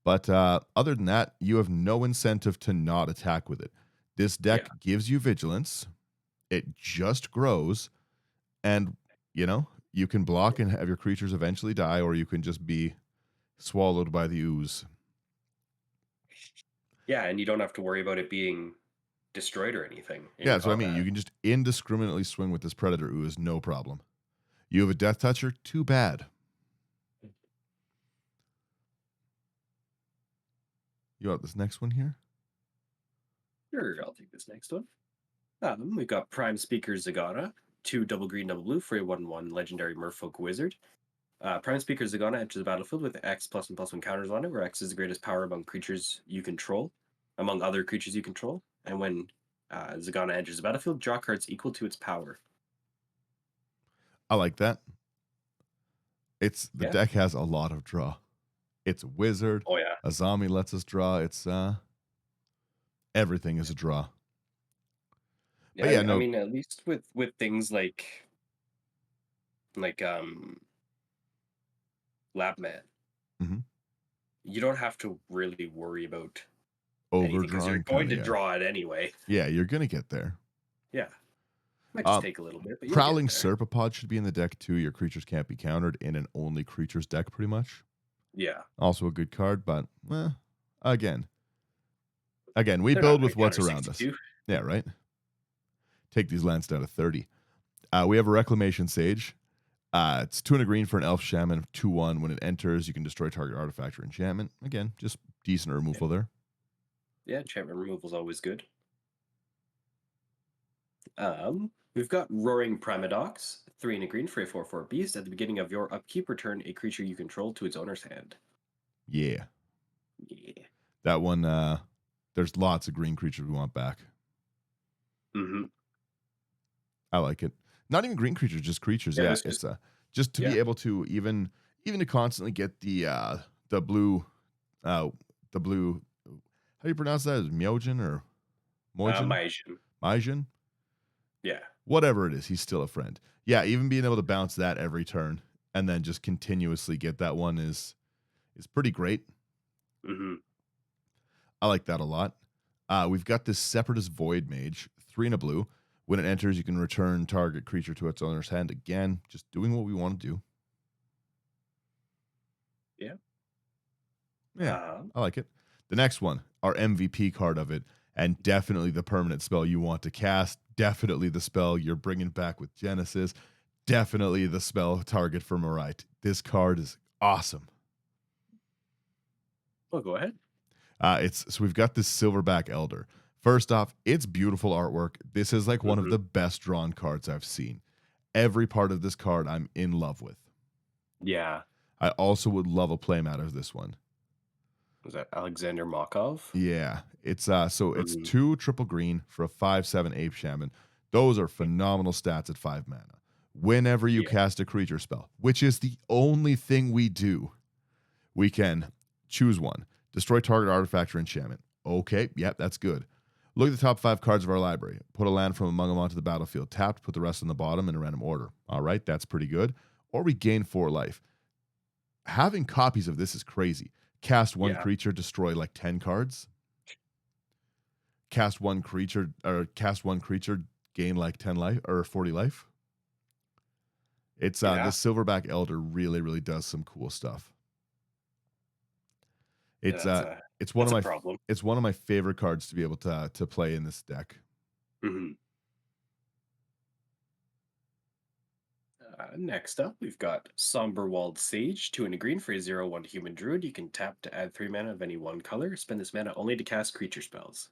But other than that, you have no incentive to not attack with it. This Yeah. deck gives you vigilance. It just grows, and you can block and have your creatures eventually die, or you can just be swallowed by the ooze. Yeah, and you don't have to worry about it being destroyed or anything in Yeah, that's what I mean. combat. You can just indiscriminately swing with this predator ooze, no problem. You have a death toucher, too bad. You want this next one here? Sure, I'll take this next one. We've got Prime Speaker Zagana, two double green, double blue for a 1/1 legendary Merfolk wizard. Prime Speaker Zagana enters the battlefield with X plus and plus one counters on it, where X is the greatest power among creatures you control, among other creatures you control. And when Zagana enters the battlefield, draw cards equal to its power. I like that. It's the Yeah. deck has a lot of draw. It's a wizard. Oh yeah. A zombie lets us draw. It's everything is a draw. Yeah. But yeah, I no. mean, at least with things like Lab Man, Mhm. you don't have to really worry about anything because you're Overdrawing going kind to of, yeah. draw it anyway. Yeah, you're gonna get there. Yeah. Might just Um, take a little bit, but you'll get Prowling there. Serpapod should be in the deck too. Your creatures can't be countered in an only creatures deck, pretty much. Yeah. Also a good card, but again, again, we They're not build going with to what's counter around us. 62. Yeah, right. Take these lands down to 30. We have a Reclamation Sage. It's 2 and a green for an Elf Shaman, 2/1. When it enters, you can destroy target artifact or enchantment. Again, just decent Yeah. removal there. Yeah, enchantment removal is always good. We've got Roaring Primadox, 3 and a green for a 4/4 beast. At the beginning of your upkeep, return a creature you control to its owner's hand. Yeah. Yeah. That one, there's lots of green creatures we want back. Mm-hmm. I like it. Not even green creatures, just creatures. Yeah, Yeah, this it's just just to yeah. be able to even to constantly get the blue uh the blue how do you pronounce that? Is it Myojin or Mojin? Maijin. Majin? Yeah. Whatever it is, he's still a friend. Yeah, even being able to bounce that every turn and then just continuously get that one is pretty great. Mm-hmm. I like that a lot. We've got this Separatist Void Mage, 3 and a blue. When it enters, you can return target creature to its owner's hand. Again, just doing what we want to do. Yeah. Yeah, Um, I like it. The next one, our MVP card of it, and definitely the permanent spell you want to cast. Definitely the spell you're bringing back with Genesis. Definitely the spell target for Marite. This card is awesome. well, go ahead. It's so we've got this Silverback Elder. First off, it's beautiful artwork. This is like one of Mm-hmm. the best drawn cards I've seen. Every part of this card I'm in love with. Yeah. I also would love a playmat of this one. Was that Alexander Markov? Yeah, so it's Mm-hmm. 2 triple green for a 5/7 Ape Shaman. Those are phenomenal stats at 5 mana. Whenever you Yeah. cast a creature spell, which is the only thing we do, we can choose one. Destroy target artifact or enchantment. Okay, yep, that's good. Look at the top 5 cards of our library. Put a land from among them onto the battlefield. Tapped, put the rest on the bottom in a random order. All right, that's pretty good. Or we gain 4 life. Having copies of this is crazy. Cast one Yeah. creature, destroy like 10 cards. Cast one creature, gain like 10 life or 40 life. It's Yeah. this Silverback Elder really, really does some cool stuff. Yeah. It's it's one That's of a my problem. it's one of my favorite cards to be able to play in this deck. Mm-hmm. Next up, we've got Somberwald Sage, 2 and a green for a 0/1 human druid. You can tap to add 3 mana of any one color. Spend this mana only to cast creature spells.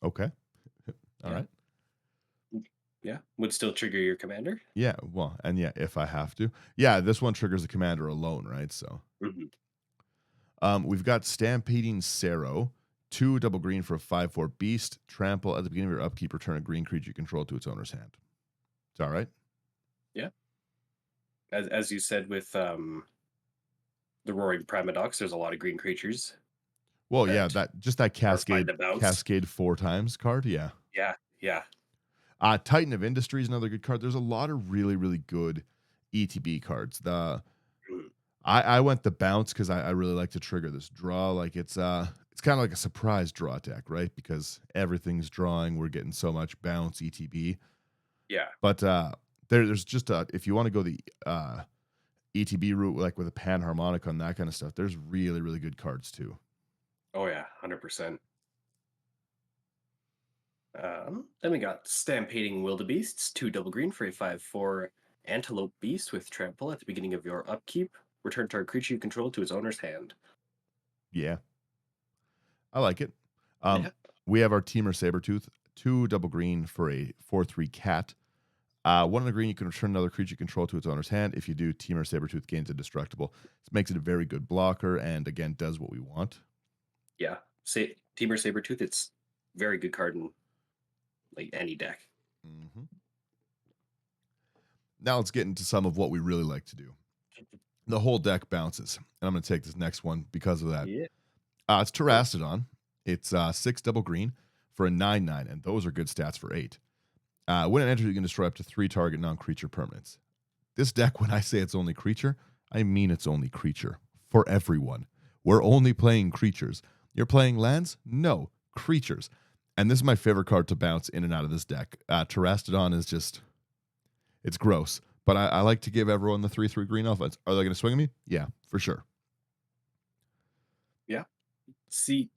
Okay. All Yeah. right. Yeah. Would still trigger your commander. Yeah, well, and yeah, if I have to. Yeah, this one triggers the commander alone, right? So, Mm-hmm. we've got Stampeding Sero, 2 double green for a 5/4 beast. Trample at the beginning of your upkeep, return a green creature you control to its owner's hand. It's all right. Yeah. As you said with the Roaring Primadox, there's a lot of green creatures Well, yeah, that that just that are fine cascade to bounce. cascade 4 times card, yeah. Yeah. Yeah. Titan of Industry is another good card. There's a lot of really, really good ETB cards. Mhm. I went the bounce because I really like to trigger this draw. Like it's kind of like a surprise draw deck, right? Because everything's drawing, we're getting so much bounce ETB. Yeah. But there's just if you want to go the ETB route, like with a panharmonic on that kind of stuff, there's really, really good cards too. Oh yeah. 100%. Then we got Stampeding Wildebeests, 2 double green for a 5/4 Antelope Beast with Trample. At the beginning of your upkeep, return target creature you control to its owner's hand. Yeah, I like it. Yeah. We have our Teamer Sabertooth, 2 double green for a 4/3 cat. 1 in the green, you can return another creature you control to its owner's hand. If you do, Teamer Sabertooth gains indestructible. This makes it a very good blocker and, again, does what we want. Yeah. Say Teamer Sabertooth, it's very good card in like any deck. Mhm. Now let's get into some of what we really like to do. The whole deck bounces, and I'm going to take this next one because of that. Yeah. It's Terrastodon. It's 6 double green for a 9/9, and those are good stats for 8. When it enters, you can destroy up to 3 target non-creature permanents. This deck, when I say it's only creature, I mean it's only creature for everyone. We're only playing creatures. You're playing lands? No, creatures. And this is my favorite card to bounce in and out of this deck. Terrastodon is just, it's gross. But I like to give everyone the 3/3 green offense. Are they going to swing at me? Yeah, for sure. Yeah. See,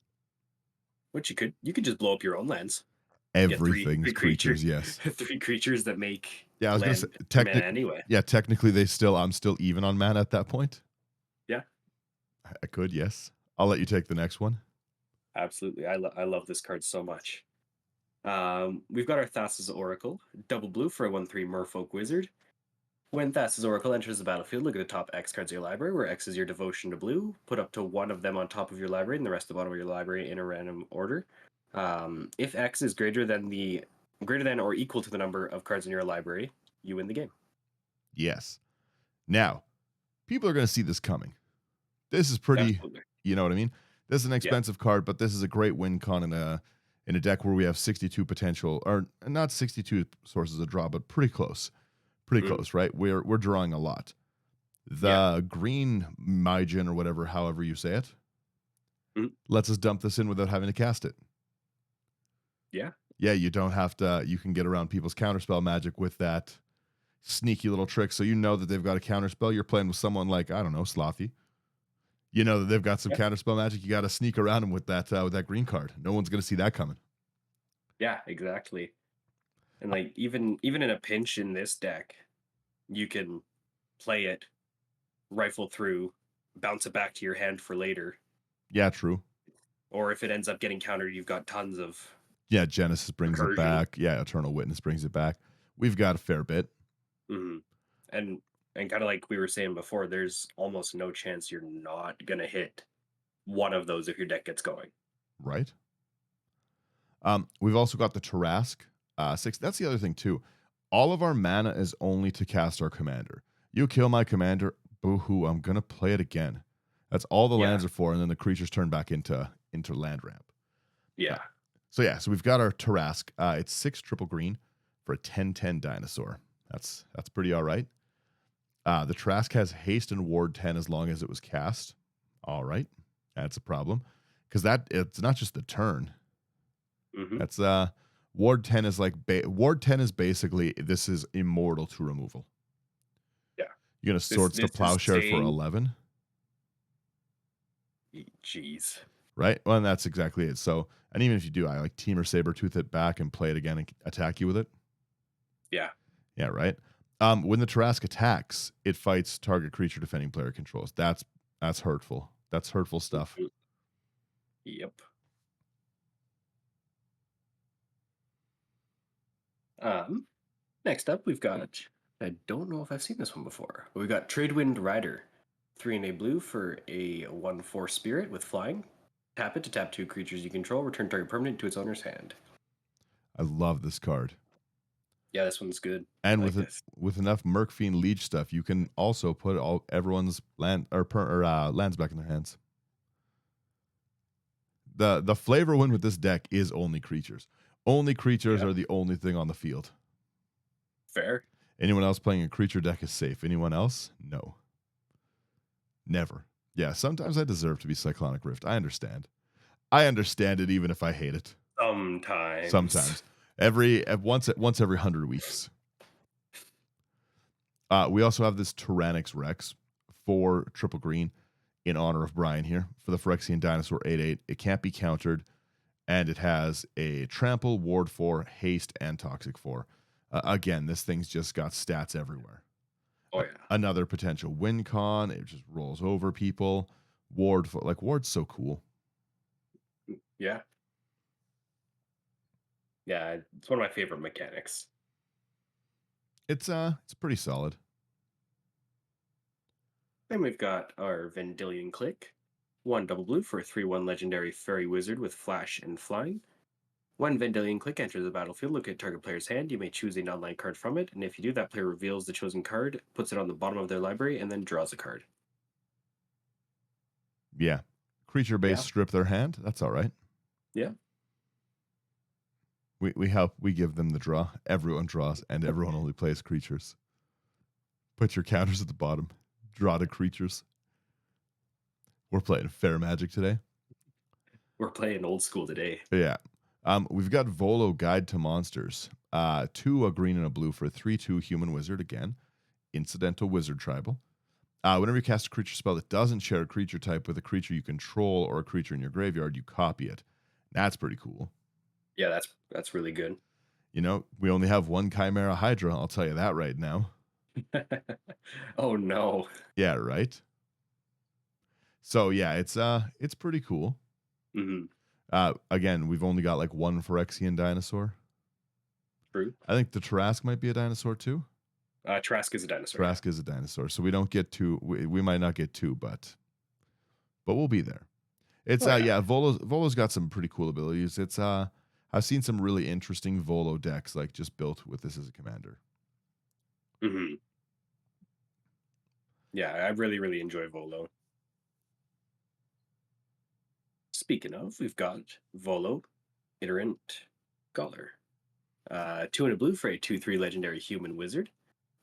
what you could just blow up your own lands. Get three Everything's three creature creatures, yes. three creatures that make Yeah, I was gonna say land mana anyway. technically I'm still even on mana at that point. Yeah, I could, yes. I'll let you take the next one. absolutely. I love this card so much. We've got our Thassa's Oracle, double blue for a 1/3 Merfolk Wizard. When Thassa's Oracle enters the battlefield, look at the top X cards of your library, where X is your devotion to blue. Put up to one of them on top of your library and the rest at the bottom of your library in a random order. If X is greater than or equal to the number of cards in your library, you win the game. Yes. Now, people are gonna see this coming. This is pretty, Absolutely. you know what I mean? This is an Yeah. expensive card, but this is a great win con in a deck where we have 62 potential, or not 62 sources of draw, but pretty close. Pretty Mm, close, right? We're drawing a lot. yeah. The green Mygen or whatever, however you say it, Mm, lets us dump this in without having to cast it. yeah. Yeah, you don't have to, you can get around people's counterspell magic with that sneaky little trick. So you know that they've got a counterspell. You're playing with someone like, I don't know, Slothy. You know that they've got some Yeah. counterspell magic. You got to sneak around them with that green card. No one's going to see that coming. Yeah, exactly. And like even in a pinch in this deck, you can play it, rifle through, bounce it back to your hand for later. Yeah, true. Or if it ends up getting countered, you've got tons of Yeah, Genesis brings it recursion. back. Yeah, Eternal Witness brings it back. We've got a fair bit, Hmm. And kind of like we were saying before, there's almost no chance you're not gonna hit one of those if your deck gets going. right? We've also got the Tarask 6. That's the other thing too. All of our mana is only to cast our commander. You kill my commander, boo-hoo, I'm gonna play it again. That's all the Yeah, lands are for, and then the creatures turn back into land ramp. Uh, yeah. so we've got our Tarask. It's 6 triple green for a 10/10 dinosaur. That's pretty all right. The Trask has haste and ward 10 as long as it was cast. All right. That's a problem. Because that it's not just the turn. Hmm. That's ward 10 is like ward 10 is basically this is immortal to removal. Yeah. You're gonna This swords to this is plowshare for staying. 11, Jeez. right? Well, and that's exactly it. So, and even if you do, I like team or saber tooth it back and play it again and attack you with it. Yeah. Yeah, right. When the Tarask attacks, it fights target creature defending player controls. That's hurtful. That's hurtful stuff. Mhm. Yep. Um, Next up, we've got. I don't know if I've seen this one before, but we've got Tradewind Rider. 3 and a blue for a 1/4 spirit with flying. Tap it to tap 2 creatures you control. Return target permanent to its owner's hand. I love this card. Yeah, this one's good. I And like this. with enough Merkfiend Leech stuff, you can also put all everyone's lands back in their hands. The flavor win with this deck is only creatures. Only creatures Yeah, are the only thing on the field. fair. Anyone else playing a creature deck is safe. Anyone else? No. Never. Yeah, sometimes I deserve to be Cyclonic Rift. I understand. I understand it even if I hate it. Sometimes. Sometimes. Once every 100 weeks. We also have this Tyrannix Rex for triple green in honor of Brian here for the Phyrexian Dinosaur 8/8. It can't be countered, and it has a trample, ward 4, haste, and toxic 4. Again, this thing's just got stats everywhere. Oh yeah. Another potential win con. It just rolls over people. Ward 4, like Ward's so cool. Yeah. Yeah, it's one of my favorite mechanics. It's pretty solid. Then we've got our Vendilion Click. One double blue for a 3/1 legendary fairy wizard with flash and flying. When Vendilion Click enters the battlefield, look at target player's hand. You may choose a non-land card from it, and if you do, that player reveals the chosen card, puts it on the bottom of their library, and then draws a card. Yeah. Creature base Yeah, strip their hand. That's all right. yeah. We help. We give them the draw. Everyone draws, and everyone only plays creatures. Put your counters at the bottom. Draw the creatures. We're playing fair magic today. We're playing old school today. Yeah. We've got Volo Guide to Monsters. Two, a green and a blue for a 3/2 human wizard again. Incidental wizard tribal. Whenever you cast a creature spell that doesn't share a creature type with a creature you control or a creature in your graveyard, you copy it. That's pretty cool. Yeah, that's really good. You know, we only have one Chimera Hydra, I'll tell you that right now. Oh no. Yeah, right. So yeah, it's pretty cool. Hmm. Again, we've only got like one Phyrexian dinosaur. True. I think the Tarask might be a dinosaur too. Trask is a dinosaur. Yeah. Tarask is a dinosaur, so we don't get two. We might not get two, but we'll be there. It's Oh yeah. yeah, Volo's got some pretty cool abilities. It's I've seen some really interesting Volo decks like just built with this as a commander. Hmm. Yeah, I really enjoy Volo. Speaking of, we've got Volo, Iterant, Scholar. Two and a blue for a 2/3 legendary human wizard.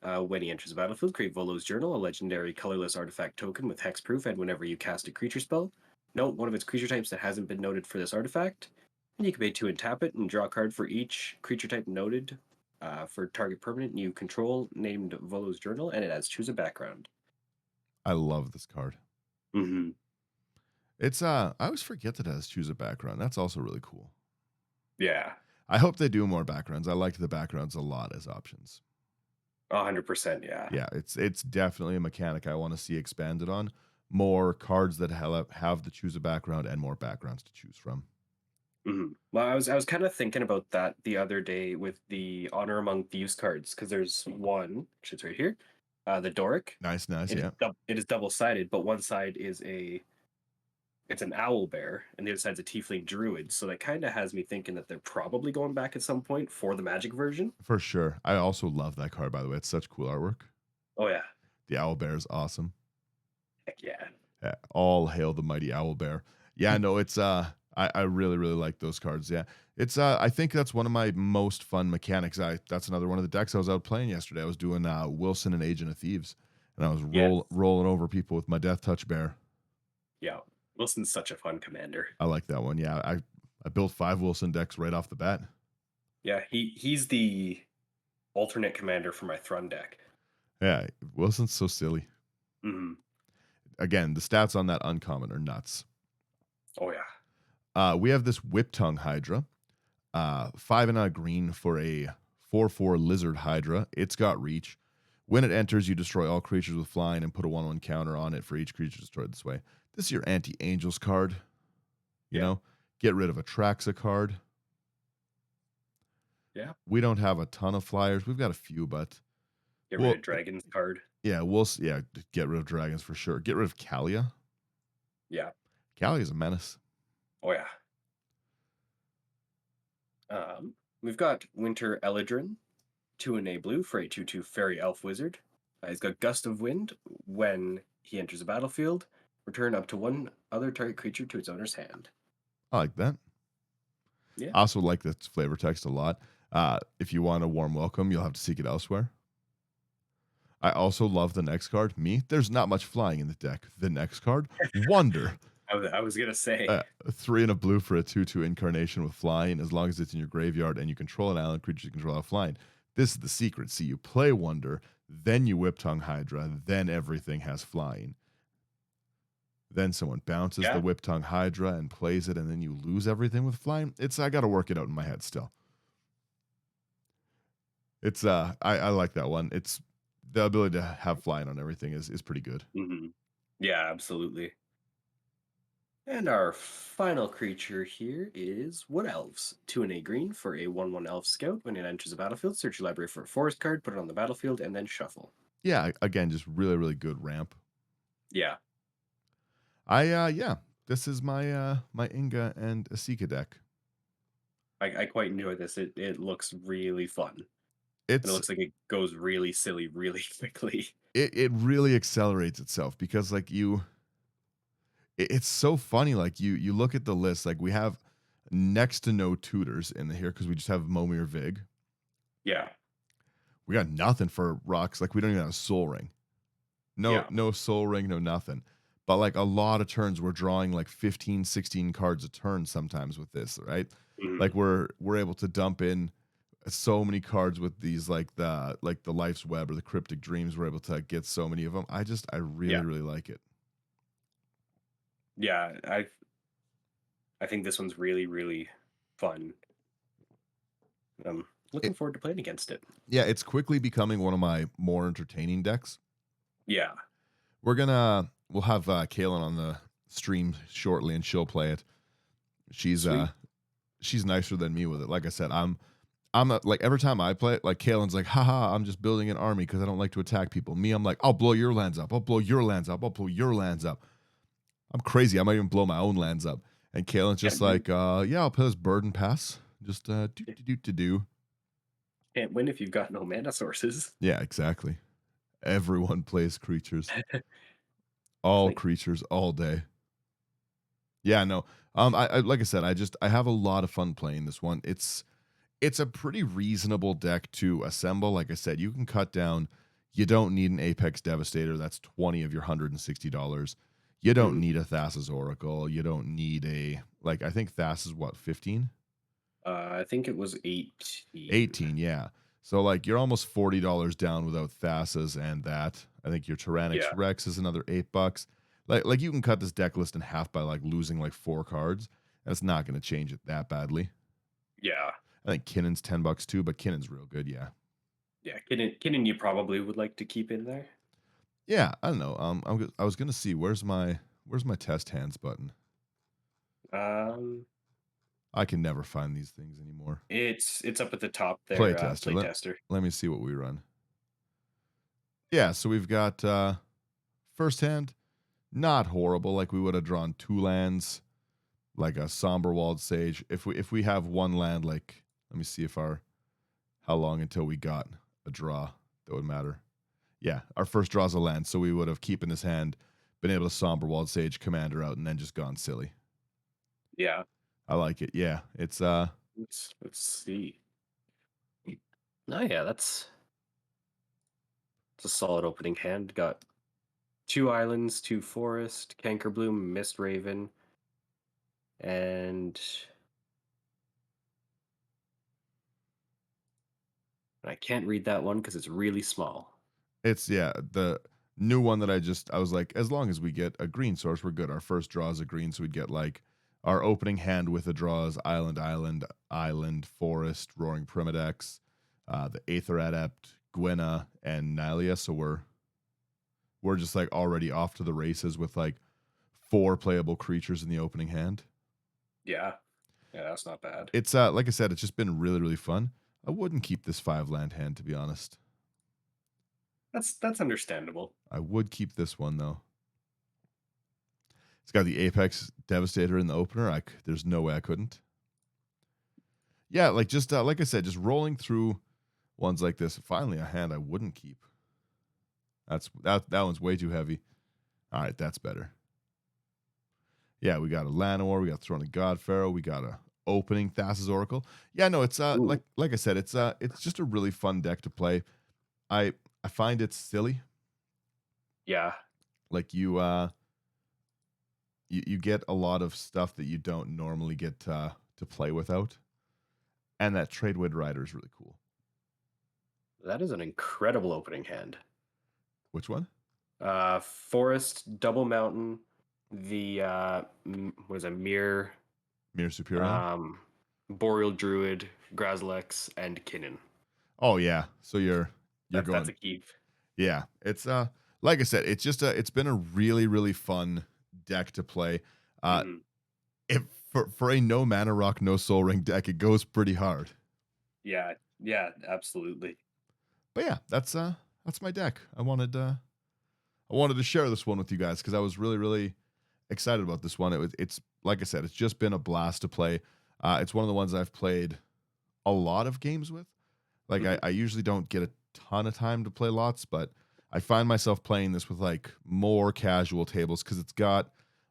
When he enters the battlefield, create Volo's Journal, a legendary colorless artifact token with hexproof, and whenever you cast a creature spell, note one of its creature types that hasn't been noted for this artifact. And you can pay two and tap it and draw a card for each creature type noted for target permanent you control named Volo's Journal, and it has choose a background. I love this card. Hmm. It's I always forget that it has choose a background. That's also really cool. Yeah, I hope they do more backgrounds. I liked the backgrounds a lot as options. 100%. Yeah. Yeah, it's definitely a mechanic I want to see expanded on. More cards that have the choose a background and more backgrounds to choose from. Well, I was kind of thinking about that the other day with the Honor Among Thieves cards because there's one, which is right here, the Doric. Nice, nice, It is yeah. it is double sided, but one side is it's an owl bear, and the other side's a tiefling druid. So that kind of has me thinking that they're probably going back at some point for the Magic version. For sure. I also love that card, by the way. It's such cool artwork. Oh yeah, The owl bear is awesome. heck yeah. Yeah, all hail the mighty owl bear. Yeah, no, it's I really really like those cards. Yeah, it's I think that's one of my most fun mechanics. That's another one of the decks I was out playing yesterday. I was doing Wilson and Agent of Thieves, and I was Yes. rolling over people with my Death Touch bear. Yeah. Wilson's such a fun commander. I like that one. Yeah, I built 5 Wilson decks right off the bat. Yeah, he's the alternate commander for my Thrun deck. Yeah, Wilson's so silly. Hmm. Again, the stats on that uncommon are nuts. Oh yeah. We have this Whip Tongue Hydra. 5 and a green for a 4/4 Lizard Hydra. It's got reach. When it enters, you destroy all creatures with flying and put a 1/1 counter on it for each creature destroyed this way. This is your anti-angels card. You Yeah. know, get rid of a Traxa card. Yeah. We don't have a ton of flyers. We've got a few, but Get rid well, of Dragon's card. yeah, yeah, get rid of dragons for sure. Get rid of Kalia. Yeah. Kalia is a menace. Oh yeah. We've got Winter Eladrin, 2 and a blue for a 2/2 fairy elf wizard. He's got Gust of Wind. When he enters the battlefield, return up to one other target creature to its owner's hand. I like that. Yeah. I also like this flavor text a lot. If you want a warm welcome, you'll have to seek it elsewhere. I also love the next card. Me, there's not much flying in the deck. The next card, Wonder. I was gonna say. 3 and a blue for a 2/2 incarnation with flying. As long as it's in your graveyard and you control an island, creatures you control have flying. This is the secret. See, you play Wonder, then you Whip Tongue Hydra, then everything has flying. Then someone bounces the Yeah. Whip Tongue Hydra and plays it, and then you lose everything with flying. I got to work it out in my head still. I like that one. It's the ability to have flying on everything is pretty good. Hmm. Yeah. Absolutely. And our final creature here is Wood Elves. 2 and a green for a 1/1 elf scout. When it enters the battlefield, search your library for a forest card, put it on the battlefield, and then shuffle. Yeah, again, just really, really good ramp. Yeah, Yeah, this is my Inga and Esika deck. I quite enjoy this. It looks really fun. And it It's looks like it goes really silly really quickly. it really accelerates itself because it's so funny. Like you look at the list, like we have next to no tutors in here because we just have Momir Vig. Yeah, We got nothing for rocks. Like we don't even have a soul ring. yeah. No soul ring, no nothing. But like a lot of turns, we're drawing like 15, 16 cards a turn sometimes with this, right? Like Mhm. we're able to dump in so many cards with these like the life's web or the cryptic dreams. We're able to get so many of them. I really, Yeah, really like it. yeah. I think this one's really, really fun. I'm looking It forward to playing against it. Yeah, it's quickly becoming one of my more entertaining decks. Yeah, We'll have Kaylin on the stream shortly and she'll play it. She's sweet. she's nicer than me with it. Like I said, I'm a, like every time I play it, like Kaylin's like, haha, I'm just building an army because I don't like to attack people. Me, I'm like, I'll blow your lands up. I'll blow your lands up. I'll blow your lands up. I'm crazy. I might even blow my own lands up. And Kaylin's Yeah, just like, yeah, I'll play this burden pass. Just do. can't win if you've got no mana sources. Yeah, exactly. Everyone plays creatures. It's All like, creatures all day. Yeah, no. I like I said, I have a lot of fun playing this one. It's a pretty reasonable deck to assemble. Like I said, you can cut down. You don't need an Apex Devastator. That's 20 of your $160. You don't mhm. need a Thassa's Oracle. You don't need a like I think Thas is what, 15? I think it was 18. 18, yeah. So like you're almost $40 down without Thassa's and that. I think your Tyrannix Yeah, Rex is another $8. Like you can cut this deck list in half by like losing like 4 cards. And it's not going to change it that badly. yeah, I think Kinnon's $10 too, but Kinnon's real good, yeah. yeah. Kitten, you probably would like to keep in there. Yeah, I don't know. I was gonna see where's my test hands button. Um, I can never find these things anymore. it's up at the top there, Playtester. playtester. Let me see what we run. Yeah, so we've got first hand, not horrible. Like we would have drawn 2 lands, like a somber walled sage. If we have 1 land, like let me see if our how long until we got a draw that would matter. Yeah, our first draw's a land, so we would have keep in his hand, been able to somber walled sage commander out, and then just gone silly. Yeah. I like it. Yeah, it's Let's see. Oh yeah, that's it's a solid opening hand. Got 2 islands, 2 forest, Cankerbloom, Mist Raven, and I can't read that one because it's really small. yeah, the new one that I was like, as long as we get a green source, we're good. Our first draw is a green, so we'd get like our opening hand with the draws island, forest, roaring primidex, the Aether Adept, Gwenna, and Nylia. So we're just like already off to the races with like 4 playable creatures in the opening hand. Yeah. Yeah, that's not bad. It's like I said, it's just been really, really fun. I wouldn't keep this 5 land hand to be honest. That's understandable. I would keep this one though. It's got the Apex Devastator in the opener. There's no way I couldn't. Yeah, like just like I said, just rolling through ones like this. Finally, a hand I wouldn't keep. That one's way too heavy. All right, that's better. Yeah, we got a Llanowar, we got Throne of God Pharaoh, we got a opening Thassa's Oracle. Yeah, no, it's Ooh, like I said, it's just a really fun deck to play. I I find it silly. yeah. Like you get a lot of stuff that you don't normally get to play without. And that Trade Wind Rider is really cool. That is an incredible opening hand. Which one? Forest, double mountain, the what is it, mirror, Mirror Superior? um, boreal druid, Grazlex, and Kinnan. Oh yeah. So you're That's going. a keep. Yeah. It's like I said, it's been a really, really fun deck to play. Uh, Hmm. if for a no mana rock, no soul ring deck, it goes pretty hard. Yeah, yeah, absolutely. But yeah, that's my deck. I wanted to share this one with you guys because I was really excited about this one. It's like I said, it's just been a blast to play. It's one of the ones I've played a lot of games with. Like Hmm. I usually don't get a ton of time to play lots, but I find myself playing this with like more casual tables because it's got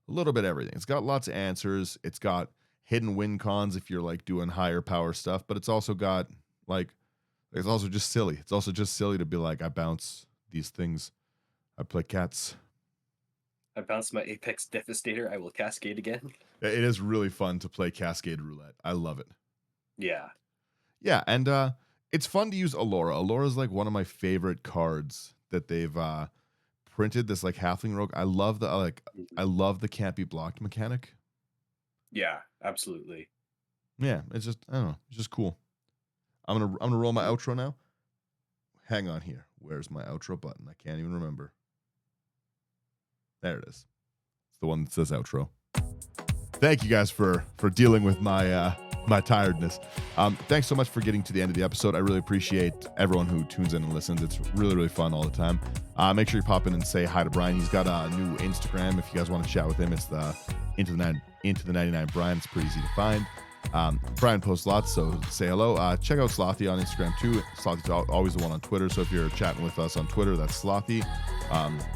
a little bit of everything. It's got lots of answers. It's got hidden win cons if you're like doing higher power stuff, but it's also got like it's also just silly. It's also just silly to be like, I bounce these things. I play cats. I bounced my Apex Devastator. I will cascade again. It is really fun to play Cascade Roulette. I love it. Yeah. Yeah, and it's fun to use Allura. Allura is like one of my favorite cards that they've printed. This like halfling rogue. Mhm. I love the can't be blocked mechanic. Yeah, absolutely. Yeah, it's just I don't know, it's just cool. I'm gonna roll my Mm. outro now. Hang on here. Where's my outro button? I can't even remember. There it is. It's the one that says outro. Thank you guys for dealing with my tiredness. Thanks so much for getting to the end of the episode. I really appreciate everyone who tunes in and listens. It's really fun all the time. Make sure you pop in and say hi to Brian. He's got a new Instagram. If you guys want to chat with him, it's the into the 99 Brian. It's pretty easy to find. Brian posts lots, so say hello. Check out Slothy on Instagram too. Slothy's always the one on Twitter. So if you're chatting with us on Twitter, that's Slothy.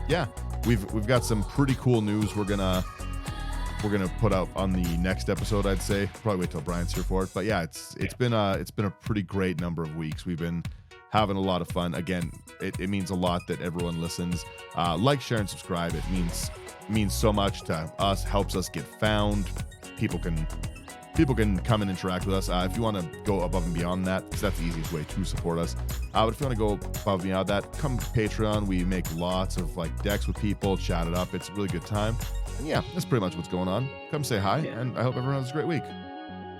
Yeah, we've got some pretty cool news. We're gonna put out on the next episode. I'd say probably wait till Brian's here for it. But yeah, it's been a pretty great number of weeks. We've been having a lot of fun. Again, it means a lot that everyone listens. Like, share, and subscribe. It means so much to us. Helps us get found. People can come and interact with us. If you want to go above and beyond that, because that's the easiest way to support us. But if you want to go above and beyond that, come to Patreon. We make lots of like decks with people, chat it up. It's a really good time. And yeah, that's pretty much what's going on. Come say hi, Yeah. and I hope everyone has a great week.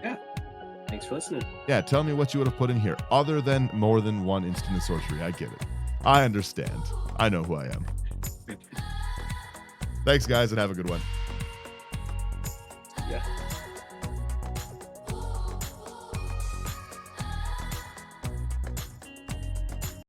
Yeah. Thanks for listening. Yeah, tell me what you would have put in here, other than more than one instant of sorcery. I get it. I understand. I know who I am. Thanks, guys, and have a good one.